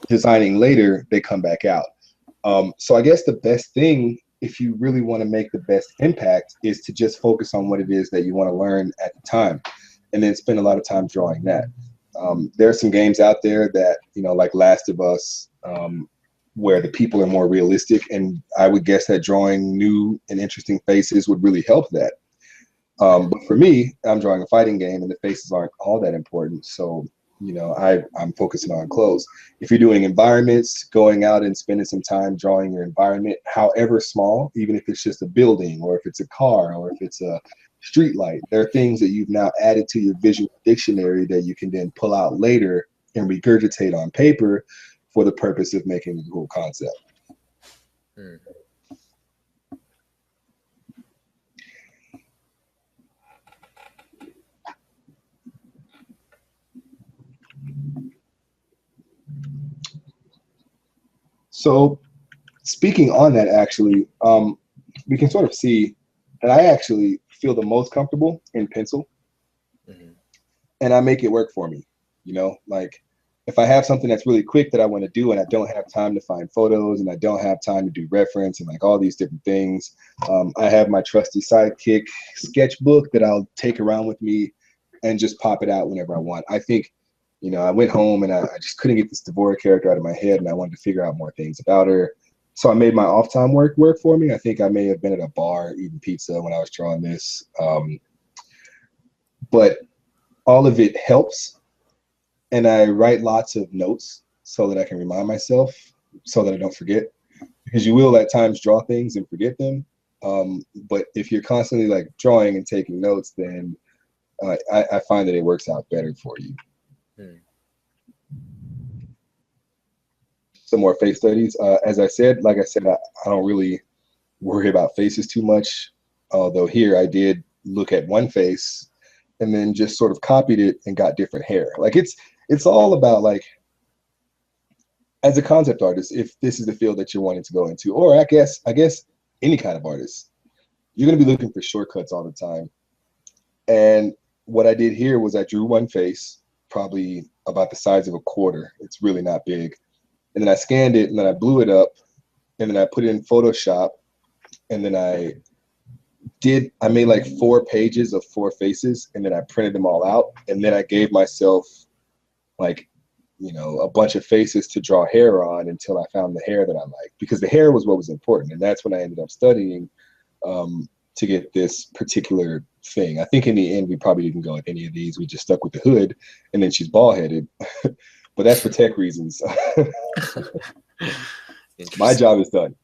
[SPEAKER 2] designing later, they come back out. So I guess the best thing, if you really want to make the best impact, is to just focus on what it is that you want to learn at the time, and then spend a lot of time drawing that. There are some games out there that, you know, like Last of Us, where the people are more realistic, and I would guess that drawing new and interesting faces would really help that. But for me, I'm drawing a fighting game and the faces aren't all that important. So, you know, I'm focusing on clothes. If you're doing environments, going out and spending some time drawing your environment, however small, even if it's just a building or if it's a car or if it's a street light, there are things that you've now added to your visual dictionary that you can then pull out later and regurgitate on paper for the purpose of making a cool concept. So speaking on that, actually, we can sort of see that I actually feel the most comfortable in pencil, and I make it work for me. You know, like if I have something that's really quick that I want to do and I don't have time to find photos and I don't have time to do reference and like all these different things, I have my trusty sidekick sketchbook that I'll take around with me and just pop it out whenever I want. I think, you know, I went home and I just couldn't get this Devorah character out of my head and I wanted to figure out more things about her. So I made my off time work for me. I think I may have been at a bar eating pizza when I was drawing this. But all of it helps. And I write lots of notes so that I can remind myself so that I don't forget, because you will at times draw things and forget them. But if you're constantly like drawing and taking notes, then I find that it works out better for you. Some more face studies. As I said, like I said, I don't really worry about faces too much. Although here I did look at one face and then just sort of copied it and got different hair. Like it's all about, like, as a concept artist, if this is the field that you're wanting to go into, or I guess any kind of artist, you're going to be looking for shortcuts all the time. And what I did here was I drew one face, probably about the size of a quarter. It's really not big. And then I scanned it and then I blew it up and then I put it in Photoshop and then I made like 4 pages of 4 faces and then I printed them all out. And then I gave myself, like, you know, a bunch of faces to draw hair on until I found the hair that I liked, because the hair was what was important. And that's when I ended up studying to get this particular thing. I think in the end, we probably didn't go with any of these. We just stuck with the hood and then she's bald headed, but that's for tech reasons. My job is done.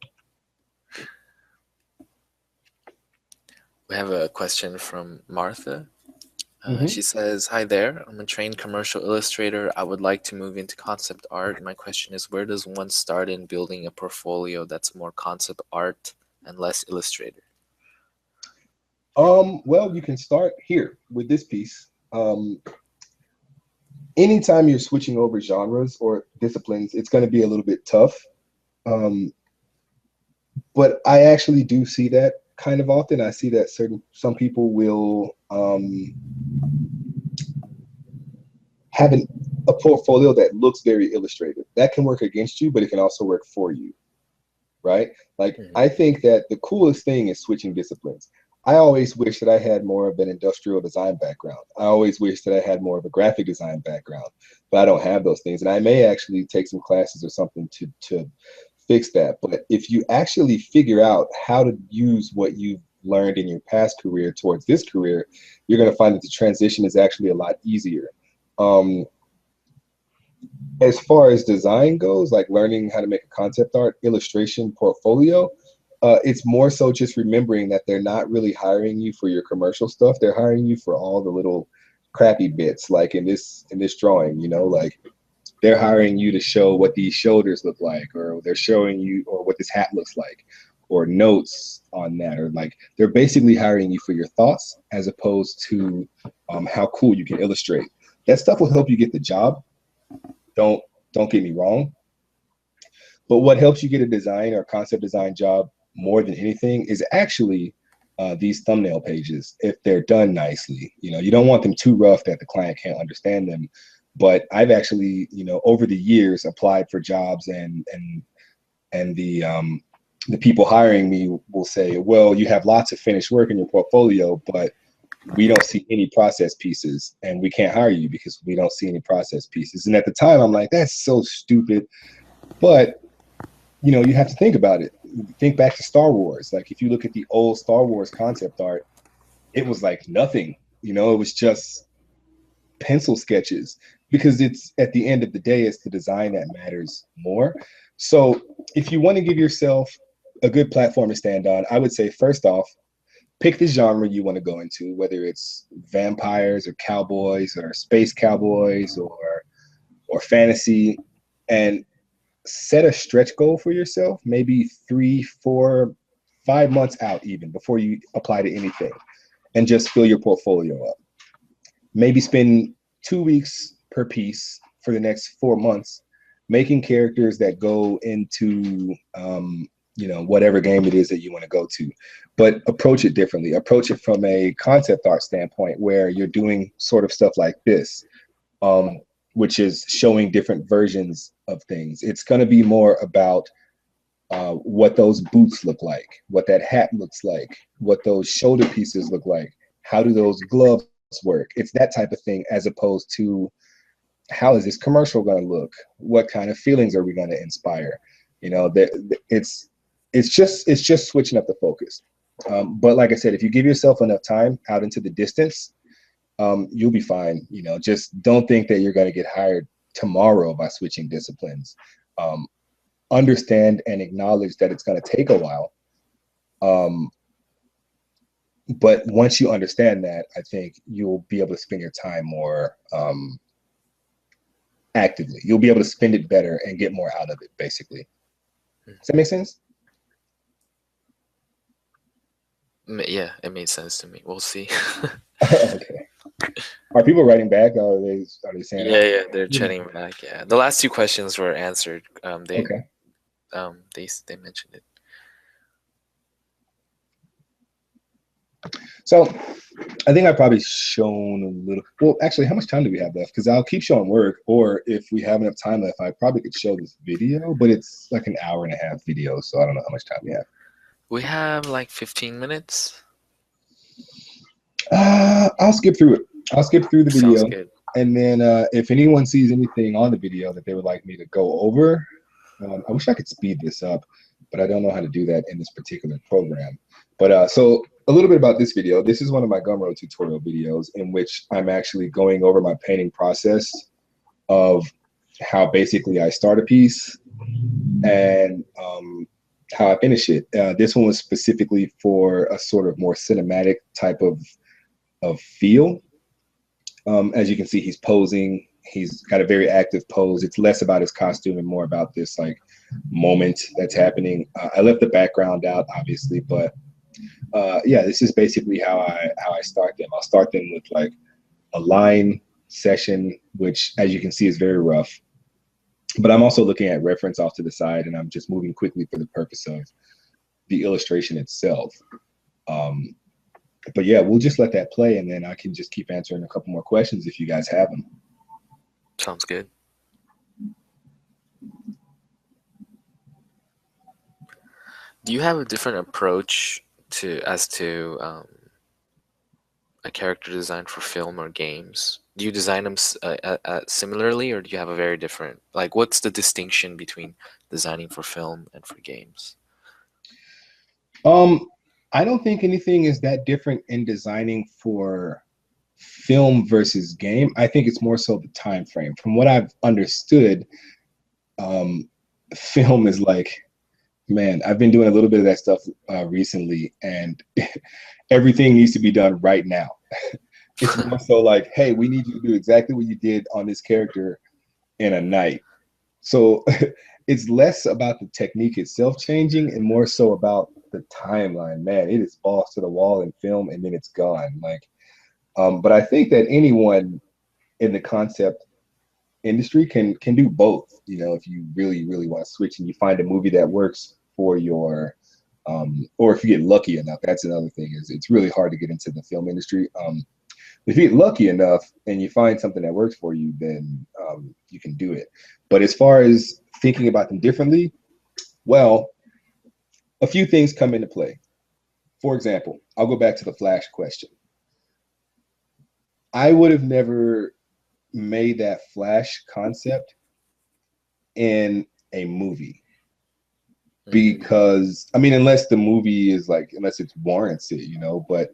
[SPEAKER 1] We have a question from Martha. She says, "Hi there. I'm a trained commercial illustrator. I would like to move into concept art. My question is, where does one start in building a portfolio that's more concept art and less illustrator?"
[SPEAKER 2] Well, you can start here with this piece. Anytime you're switching over genres or disciplines, it's going to be a little bit tough. But I actually do see that kind of often. I see that some people will have a portfolio that looks very illustrative. That can work against you, but it can also work for you, right? Like, I think that the coolest thing is switching disciplines. I always wish that I had more of an industrial design background. I always wish that I had more of a graphic design background, but I don't have those things. And I may actually take some classes or something to fix that. But if you actually figure out how to use what you've learned in your past career towards this career, you're going to find that the transition is actually a lot easier. As far as design goes, like learning how to make a concept art illustration portfolio, it's more so just remembering that they're not really hiring you for your commercial stuff. They're hiring you for all the little crappy bits, like in this drawing, you know, like they're hiring you to show what these shoulders look like, or they're showing you, or what this hat looks like, or notes on that, or like they're basically hiring you for your thoughts as opposed to how cool you can illustrate. That stuff will help you get the job. Don't get me wrong. But what helps you get a design or concept design job more than anything is actually these thumbnail pages, if they're done nicely. You know, you don't want them too rough that the client can't understand them. But I've actually, you know, over the years applied for jobs, and the people hiring me will say, well, you have lots of finished work in your portfolio, but we don't see any process pieces, and we can't hire you because we don't see any process pieces. And at the time, I'm like, that's so stupid. But, you know, you have to think about it. Think back to Star Wars. Like, if you look at the old Star Wars concept art, it was like nothing. You know, it was just pencil sketches, because it's, at the end of the day, it's the design that matters more. So if you want to give yourself a good platform to stand on, I would say, first off, pick the genre you want to go into, whether it's vampires or cowboys or space cowboys or fantasy, and set a stretch goal for yourself, maybe 3, 4, 5 months out even before you apply to anything, and just fill your portfolio up. Maybe spend 2 weeks per piece for the next 4 months making characters that go into you know, whatever game it is that you want to go to, but approach it differently. Approach it from a concept art standpoint, where you're doing sort of stuff like this, which is showing different versions of things. It's going to be more about what those boots look like, what that hat looks like, what those shoulder pieces look like, how do those gloves work. It's that type of thing, as opposed to how is this commercial going to look? What kind of feelings are we going to inspire? You know, it's just switching up the focus. But like I said, if you give yourself enough time out into the distance, you'll be fine. You know, just don't think that you're going to get hired tomorrow by switching disciplines. Understand and acknowledge that it's going to take a while. But once you understand that, I think you'll be able to spend your time more actively. You'll be able to spend it better and get more out of it, basically. Does that make sense?
[SPEAKER 1] Yeah, it made sense to me. We'll see.
[SPEAKER 2] Okay. Are people writing back? Are they saying?
[SPEAKER 1] Yeah, they're chatting back. Yeah, the last two questions were answered.
[SPEAKER 2] Okay.
[SPEAKER 1] They mentioned it.
[SPEAKER 2] So I think I've probably shown a little. Well, actually, how much time do we have left? Because I'll keep showing work, or if we have enough time left, I probably could show this video, but it's like an hour and a half video, so I don't know how much time we have.
[SPEAKER 1] We have like 15 minutes.
[SPEAKER 2] I'll skip through it. I'll skip through the video.
[SPEAKER 1] Sounds good.
[SPEAKER 2] And then if anyone sees anything on the video that they would like me to go over, I wish I could speed this up, but I don't know how to do that in this particular program. But so a little bit about this video. This is one of my Gumroad tutorial videos in which I'm actually going over my painting process of how basically I start a piece and how I finish it. This one was specifically for a sort of more cinematic type of feel. As you can see, he's posing. He's got a very active pose. It's less about his costume and more about this like moment that's happening. I left the background out, obviously, but yeah, this is basically how I start them. I'll start them with like a line session, which as you can see is very rough. But I'm also looking at reference off to the side, and I'm just moving quickly for the purpose of the illustration itself. But yeah, we'll just let that play, and then I can just keep answering a couple more questions if you guys have them.
[SPEAKER 1] Sounds good. Do you have a different approach as to a character design for film or games? Do you design them similarly, or do you have a very different, like, what's the distinction between designing for film and for games?
[SPEAKER 2] I don't think anything is that different in designing for film versus game. I think it's more so the time frame. From what I've understood, film is like, man, I've been doing a little bit of that stuff recently, and everything needs to be done right now. It's more so like, hey, we need you to do exactly what you did on this character in a night. So it's less about the technique itself changing and more so about the timeline. Man, it is balls to the wall in film and then it's gone. Like, but I think that anyone in the concept industry can do both. You know, if you really want to switch and you find a movie that works for your, or if you get lucky enough, that's another thing, is it's really hard to get into the film industry. If you get lucky enough and you find something that works for you, then you can do it. But as far as thinking about them differently, well, a few things come into play. For example, I'll go back to the Flash question. I would have never made that Flash concept in a movie. Because, I mean, unless the movie is like, unless it warrants it, you know, but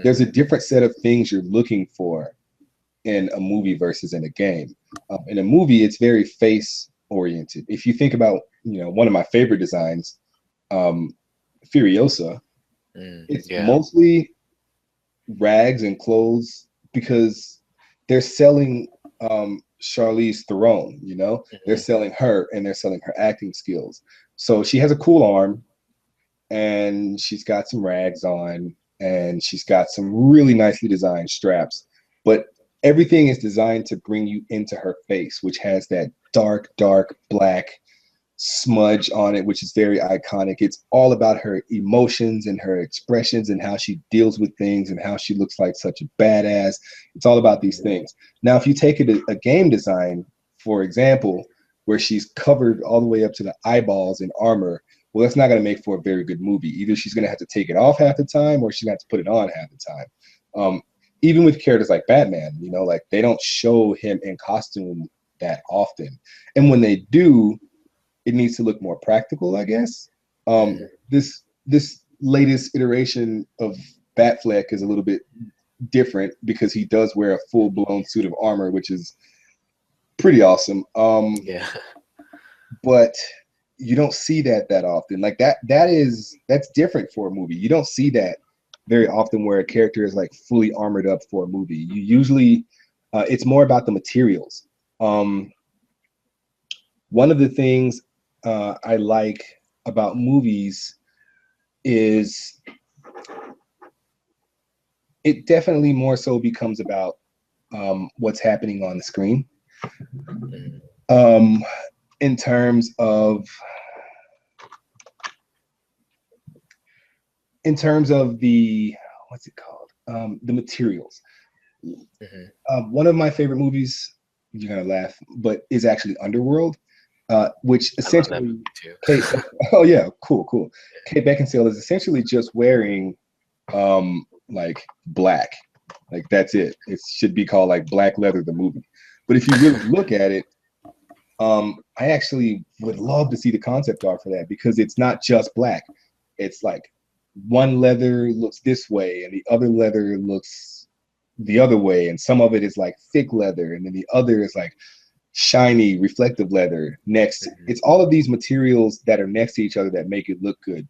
[SPEAKER 2] there's a different set of things you're looking for in a movie versus in a game. In a movie, it's very face oriented. If you think about, you know, one of my favorite designs, Furiosa, it's mostly rags and clothes because they're selling Charlize Theron, you know, they're selling her and they're selling her acting skills. So she has a cool arm and she's got some rags on and she's got some really nicely designed straps, but everything is designed to bring you into her face, which has that dark black smudge on it, which is very iconic. It's all about her emotions and her expressions and how she deals with things and how she looks like such a badass. It's all about these things. Now, if you take it a game design, for example, where she's covered all the way up to the eyeballs in armor, well, that's not going to make for a very good movie. Either she's going to have to take it off half the time or she's going to have to put it on half the time. Even with characters like Batman, you know, like they don't show him in costume that often. And when they do, it needs to look more practical, I guess. This latest iteration of Batfleck is a little bit different because he does wear a full-blown suit of armor, which is pretty awesome.
[SPEAKER 1] Yeah.
[SPEAKER 2] But you don't see that often. Like that's different for a movie. You don't see that very often where a character is like fully armored up for a movie. You usually it's more about the materials. One of the things I like about movies is it definitely more so becomes about what's happening on the screen. In terms of the what's it called? The materials. One of my favorite movies, you're gonna laugh, but is actually Underworld. Which essentially, Kate, oh yeah, cool. Kate Beckinsale is essentially just wearing like black, like that's it. It should be called like Black Leather the movie. But if you really look at it, I actually would love to see the concept art for that because it's not just black. It's like one leather looks this way and the other leather looks the other way, and some of it is like thick leather, and then the other is like shiny reflective leather next. It's all of these materials that are next to each other that make it look good.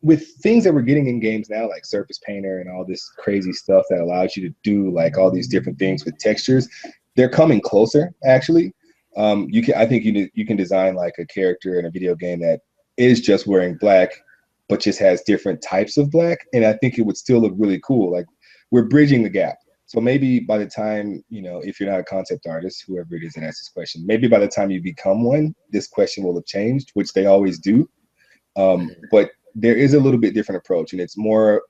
[SPEAKER 2] With things that we're getting in games now, like Surface Painter and all this crazy stuff that allows you to do like all these different things with textures, they're coming closer actually. I think you can design like a character in a video game that is just wearing black but just has different types of black, and I think it would still look really cool. Like we're bridging the gap. So maybe by the time, you know, if you're not a concept artist, whoever it is that asks this question, maybe by the time you become one, this question will have changed, which they always do. But there is a little bit different approach, and it's more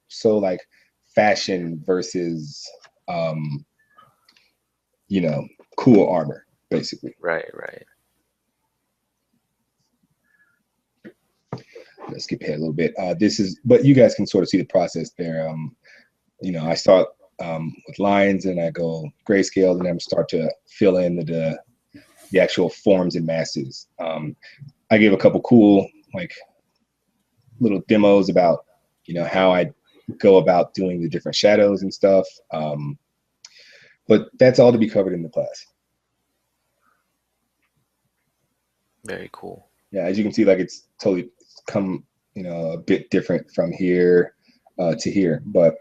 [SPEAKER 2] so like fashion versus, you know, cool armor, basically.
[SPEAKER 1] Right.
[SPEAKER 2] Let's skip ahead a little bit. But you guys can sort of see the process there. You know, I start with lines and I go grayscale and then start to fill in the actual forms and masses. I give a couple cool like little demos about, you know, how I go about doing the different shadows and stuff. But that's all to be covered in the class.
[SPEAKER 1] Very cool.
[SPEAKER 2] Yeah, as you can see, like it's totally come, you know, a bit different from here to here, but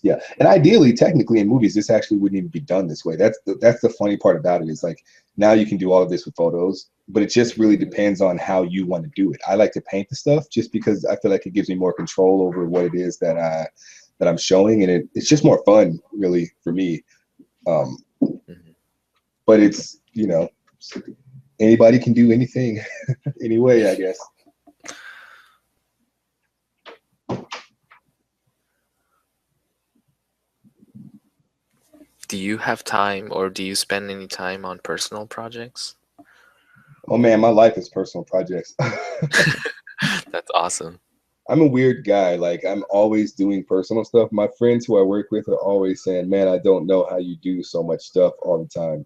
[SPEAKER 2] yeah. And ideally, technically in movies, this actually wouldn't even be done this way. That's the funny part about it, is like now you can do all of this with photos, but it just really depends on how you want to do it. I like to paint the stuff just because I feel like it gives me more control over what it is that I'm showing, and it's just more fun really for me. But it's, you know, anybody can do anything anyway, I guess.
[SPEAKER 1] Do you have time, or do you spend any time on personal projects?
[SPEAKER 2] Oh man, my life is personal projects.
[SPEAKER 1] That's awesome.
[SPEAKER 2] I'm a weird guy. Like I'm always doing personal stuff. My friends who I work with are always saying, man, I don't know how you do so much stuff all the time.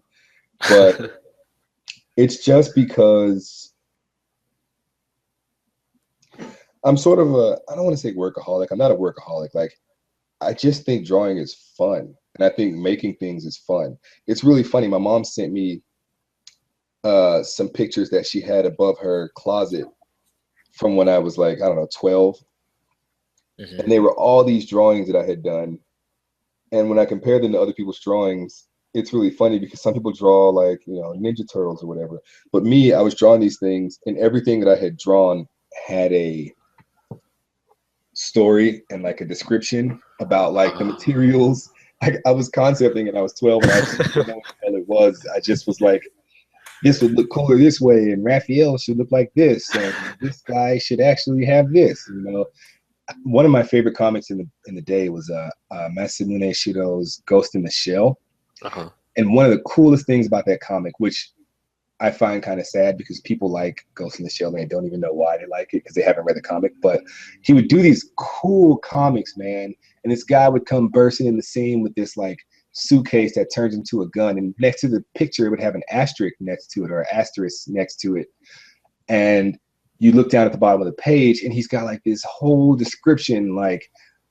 [SPEAKER 2] But it's just because I'm sort of I don't want to say workaholic. I'm not a workaholic. Like I just think drawing is fun. And I think making things is fun. It's really funny. My mom sent me some pictures that she had above her closet from when I was like, I don't know, 12. And they were all these drawings that I had done. And when I compare them to other people's drawings, it's really funny because some people draw like, you know, Ninja Turtles or whatever. But me, I was drawing these things, and everything that I had drawn had a story and like a description about like the materials. I was concepting and I was 12 and I didn't know what the hell it was. I just was like, this would look cooler this way, and Raphael should look like this, and this guy should actually have this. You know, one of my favorite comics in the day was Masamune Shiro's Ghost in the Shell,
[SPEAKER 1] Uh-huh.
[SPEAKER 2] and one of the coolest things about that comic, which I find kind of sad because people like Ghost in the Shell and they don't even know why they like it because they haven't read the comic. But he would do these cool comics, man. And this guy would come bursting in the scene with this like suitcase that turns into a gun. And next to the picture, it would have an asterisk next to it or an asterisk next to it. And you look down at the bottom of the page and he's got like this whole description like,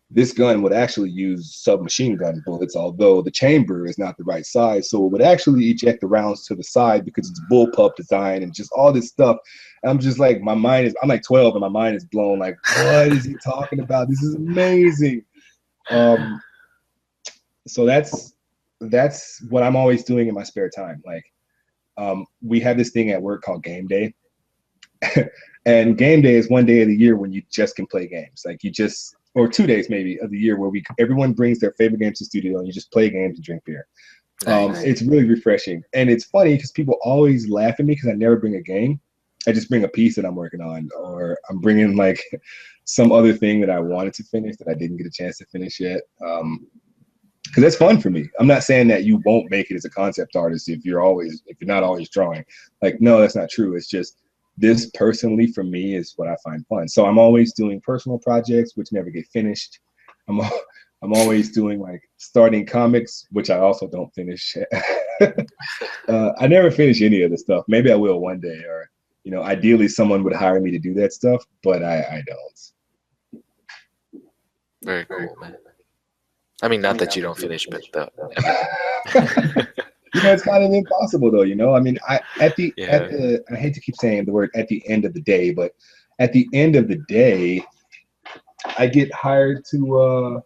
[SPEAKER 2] this gun would actually use submachine gun bullets, although the chamber is not the right size. So it would actually eject the rounds to the side because it's bullpup design and just all this stuff. And I'm just like, I'm like 12 and my mind is blown. Like, what is he talking about? This is amazing. So that's what I'm always doing in my spare time. Like, we have this thing at work called game day. And game day is one day of the year when you just can play games. Like or 2 days maybe of the year where everyone brings their favorite games to the studio and you just play games and drink beer.
[SPEAKER 1] Nice.
[SPEAKER 2] It's really refreshing. And it's funny because people always laugh at me because I never bring a game. I just bring a piece that I'm working on, or I'm bringing like some other thing that I wanted to finish that I didn't get a chance to finish yet. Because that's fun for me. I'm not saying that you won't make it as a concept artist if you're not always drawing. Like, no, that's not true. It's just this personally for me is what I find fun. So I'm always doing personal projects which never get finished. I'm always doing like starting comics, which I also don't finish. I never finish any of the stuff. Maybe I will one day, or you know, ideally someone would hire me to do that stuff, but I don't.
[SPEAKER 1] Very cool, man. I mean, not that you don't finish, but
[SPEAKER 2] You know, it's kind of impossible though, you know. I mean, I
[SPEAKER 1] yeah.
[SPEAKER 2] hate to keep saying the word at the end of the day, but at the end of the day, I get hired to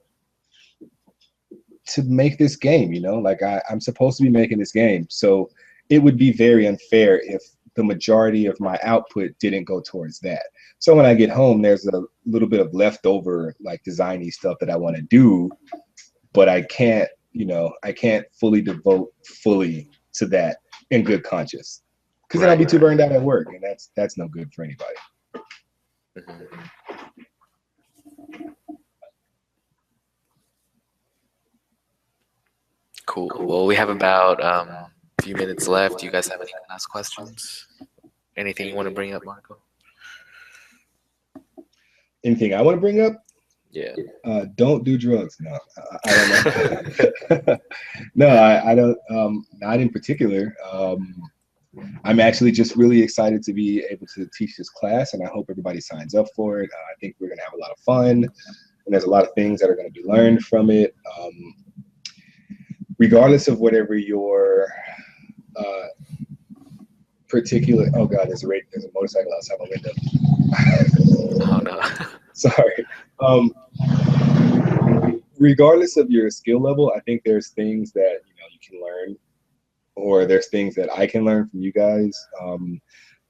[SPEAKER 2] make this game, you know, like I'm supposed to be making this game. So it would be very unfair if the majority of my output didn't go towards that. So when I get home, there's a little bit of leftover like designy stuff that I want to do, but I can't fully devote to that in good conscience. Because then I'll be too burned out at work, and that's no good for anybody.
[SPEAKER 1] Mm-hmm. Cool. Well, we have about a few minutes left. Do you guys have any last questions? Anything you want to bring up, Marco?
[SPEAKER 2] Anything I want to bring up?
[SPEAKER 1] Yeah.
[SPEAKER 2] Don't do drugs. No, I don't know. No, I don't. Not in particular. I'm actually just really excited to be able to teach this class, and I hope everybody signs up for it. I think we're going to have a lot of fun, and there's a lot of things that are going to be learned from it. Regardless of whatever your particular, oh God, there's a motorcycle outside my window.
[SPEAKER 1] Oh no.
[SPEAKER 2] Sorry. Regardless of your skill level, I think there's things that you can learn, or there's things that I can learn from you guys.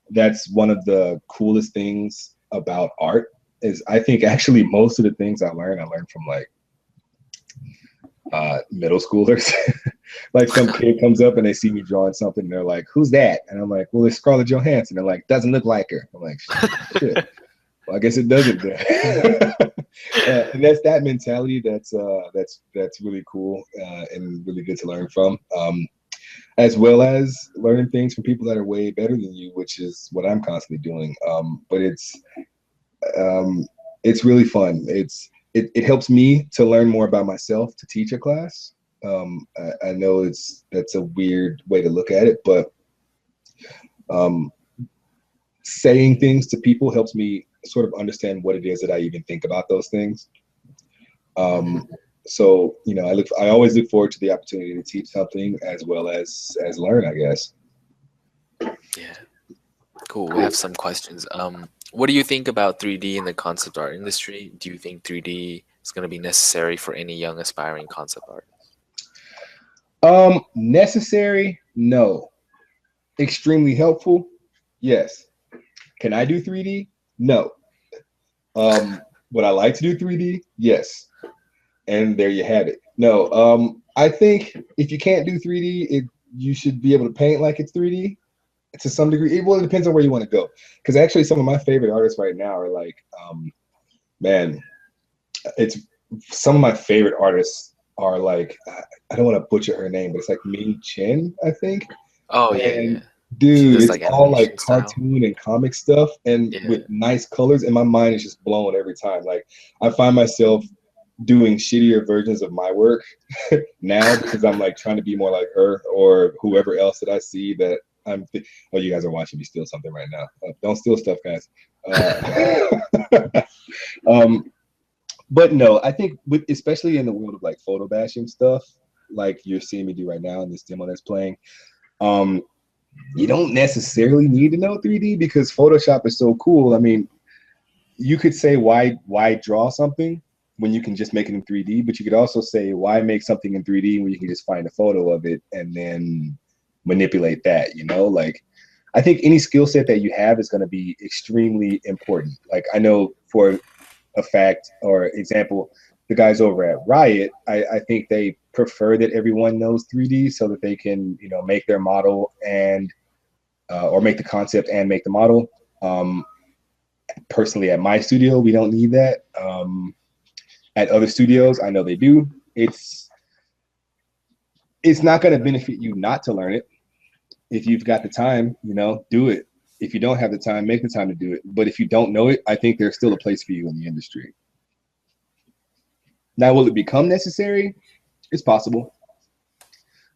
[SPEAKER 2] That's one of the coolest things about art is I think actually most of the things I learned from like middle schoolers. Like some kid comes up and they see me drawing something and they're like, "Who's that?" And I'm like, "Well, it's Scarlett Johansson." They're like, "Doesn't look like her." I'm like, "Shit." Well, I guess it doesn't. And that's that mentality. That's really cool and really good to learn from. As well as learning things from people that are way better than you, which is what I'm constantly doing. But it's really fun. It helps me to learn more about myself to teach a class. I know that's a weird way to look at it, but saying things to people helps me sort of understand what it is that I even think about those things. So I always look forward to the opportunity to teach something as well as learn, I guess.
[SPEAKER 1] Yeah. Cool. We have some questions. What do you think about 3D in the concept art industry? Do you think 3D is going to be necessary for any young aspiring concept artist?
[SPEAKER 2] Necessary? No. Extremely helpful? Yes. Can I do 3D? No. Would I like to do 3D? Yes. And there you have it. No. I think if you can't do 3D, you should be able to paint like it's 3D. to some degree. Well, it depends on where you want to go. Because actually, some of my favorite artists right now are like, man, it's some of my favorite artists are like, I don't want to butcher her name, but it's like Ming Chen, I think.
[SPEAKER 1] Oh yeah,
[SPEAKER 2] And
[SPEAKER 1] yeah. She
[SPEAKER 2] dude,
[SPEAKER 1] does
[SPEAKER 2] it's
[SPEAKER 1] like
[SPEAKER 2] all like
[SPEAKER 1] animation style.
[SPEAKER 2] cartoon and comic stuff and
[SPEAKER 1] Yeah.
[SPEAKER 2] with nice colors, and my mind is just blown every time. Like I find myself doing shittier versions of my work now because I'm like trying to be more like her or whoever else that I see that oh, you guys are watching me steal something right now. Don't steal stuff, guys. Um, but no, I think especially in the world of like photo bashing stuff, like you're seeing me do right now in this demo that's playing, um, you don't necessarily need to know 3D because Photoshop is so cool. I mean, you could say why draw something when you can just make it in 3D, but you could also say why make something in 3D when you can just find a photo of it and then manipulate that, you know? Like I think any skill set that you have is going to be extremely important. Like I know for a fact or example, the guys over at Riot, I think they prefer that everyone knows 3D so that they can, you know, make their model and or make the concept and make the model. Personally, at my studio, we don't need that. At other studios, I know they do. It's not going to benefit you not to learn it. If you've got the time, you know, do it. If you don't have the time, make the time to do it. But if you don't know it, I think there's still a place for you in the industry. Now, will it become necessary? It's possible.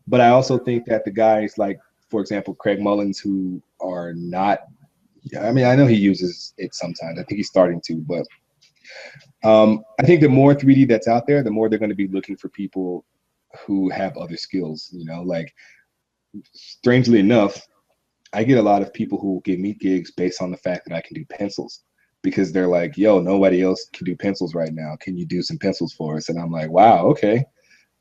[SPEAKER 2] But I also think that the guys like, for example, Craig Mullins, who are not, I mean, I know he uses it sometimes. I think he's starting to, but I think the more 3D that's out there, the more they're going to be looking for people who have other skills, you know, like strangely enough, I get a lot of people who give me gigs based on the fact that I can do pencils because they're like, yo, nobody else can do pencils right now. Can you do some pencils for us? And I'm like, wow, okay.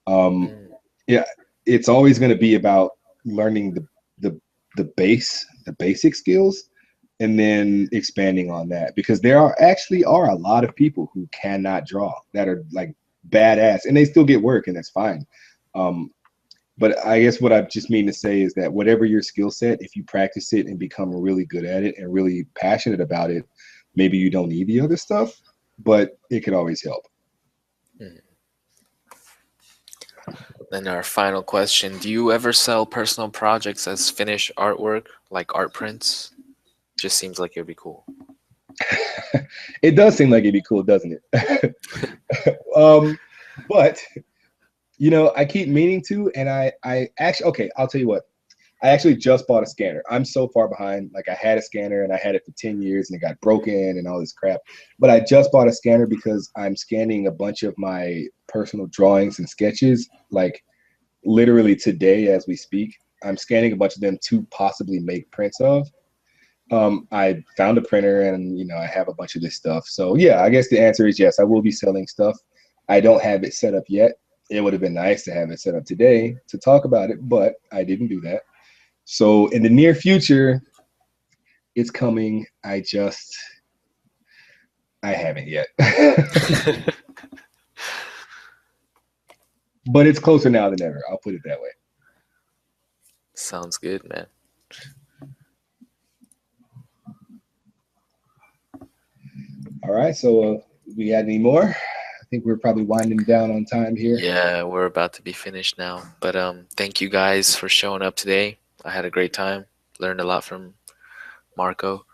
[SPEAKER 1] Mm.
[SPEAKER 2] Yeah, it's always going to be about learning the the basic skills and then expanding on that because there are a lot of people who cannot draw that are like badass and they still get work and that's fine. Um, but I guess what I just mean to say is that whatever your skill set, if you practice it and become really good at it and really passionate about it, maybe you don't need the other stuff, but it could always help.
[SPEAKER 1] Mm. Then our final question: do you ever sell personal projects as finished artwork, like art prints? Just seems like it'd be cool.
[SPEAKER 2] It does seem like it'd be cool, doesn't it? But you know, I keep meaning to, and I actually, okay, I'll tell you what. I actually just bought a scanner. I'm so far behind. Like I had a scanner and I had it for 10 years and it got broken and all this crap. But I just bought a scanner because I'm scanning a bunch of my personal drawings and sketches, like literally today as we speak. I'm scanning a bunch of them to possibly make prints of. I found a printer and you know I have a bunch of this stuff. So yeah, I guess the answer is yes. I will be selling stuff. I don't have it set up yet. It would have been nice to have it set up today to talk about it, but I didn't do that. So in the near future, it's coming. I haven't yet, but it's closer now than ever. I'll put it that way.
[SPEAKER 1] Sounds good, man.
[SPEAKER 2] All right. So we got any more? I think we're probably winding down on time here.
[SPEAKER 1] Yeah, we're about to be finished now. But thank you guys for showing up today. I had a great time. Learned a lot from Marco.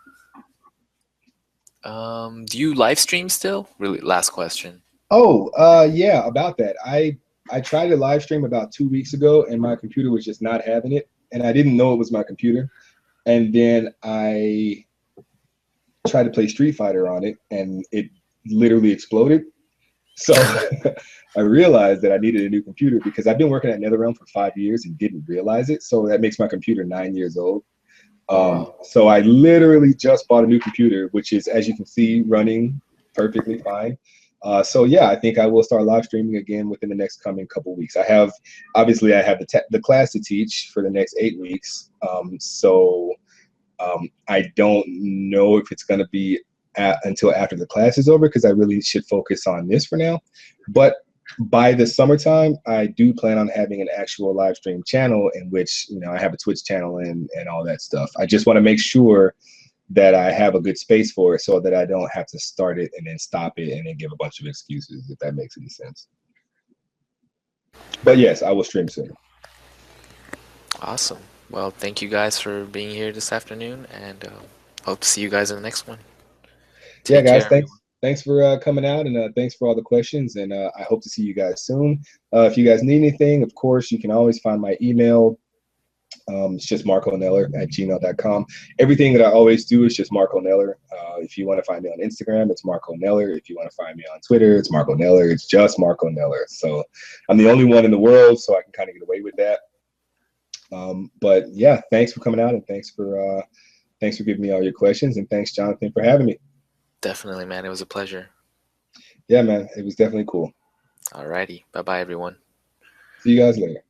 [SPEAKER 1] Do you live stream still? Really, last question.
[SPEAKER 2] Oh, yeah, about that. I tried to live stream about 2 weeks ago, and my computer was just not having it, and I didn't know it was my computer. And then I tried to play Street Fighter on it, and it literally exploded. So I realized that I needed a new computer because I've been working at Netherrealm for 5 years and didn't realize it. So that makes my computer 9 years old.
[SPEAKER 1] Oh wow.
[SPEAKER 2] So I literally just bought a new computer, which is, as you can see, running perfectly fine. So yeah, I think I will start live streaming again within the next coming couple weeks. Obviously I have the class to teach for the next 8 weeks. I don't know if it's going to be until after the class is over because I really should focus on this for now. But by the summertime, I do plan on having an actual live stream channel in which, you know, I have a Twitch channel and all that stuff. I just want to make sure that I have a good space for it so that I don't have to start it and then stop it and then give a bunch of excuses, if that makes any sense. But yes, I will stream soon.
[SPEAKER 1] Awesome. Well, thank you guys for being here this afternoon, and hope to see you guys in the next one.
[SPEAKER 2] Yeah,
[SPEAKER 1] Take
[SPEAKER 2] guys,
[SPEAKER 1] care, everyone.
[SPEAKER 2] thanks for coming out, and thanks for all the questions, and I hope to see you guys soon. If you guys need anything, of course, you can always find my email. It's just marconeller@gmail.com. Everything that I always do is just Marco Neller. If you want to find me on Instagram, it's Marco Neller. If you want to find me on Twitter, it's Marco Neller. It's just Marco Neller. So I'm the only one in the world, so I can kind of get away with that. But yeah, thanks for coming out, and thanks for giving me all your questions, and thanks, Jonathan, for having me.
[SPEAKER 1] Definitely, man. It was a pleasure.
[SPEAKER 2] Yeah, man, it was definitely cool.
[SPEAKER 1] Alrighty. Bye-bye, everyone.
[SPEAKER 2] See you guys later.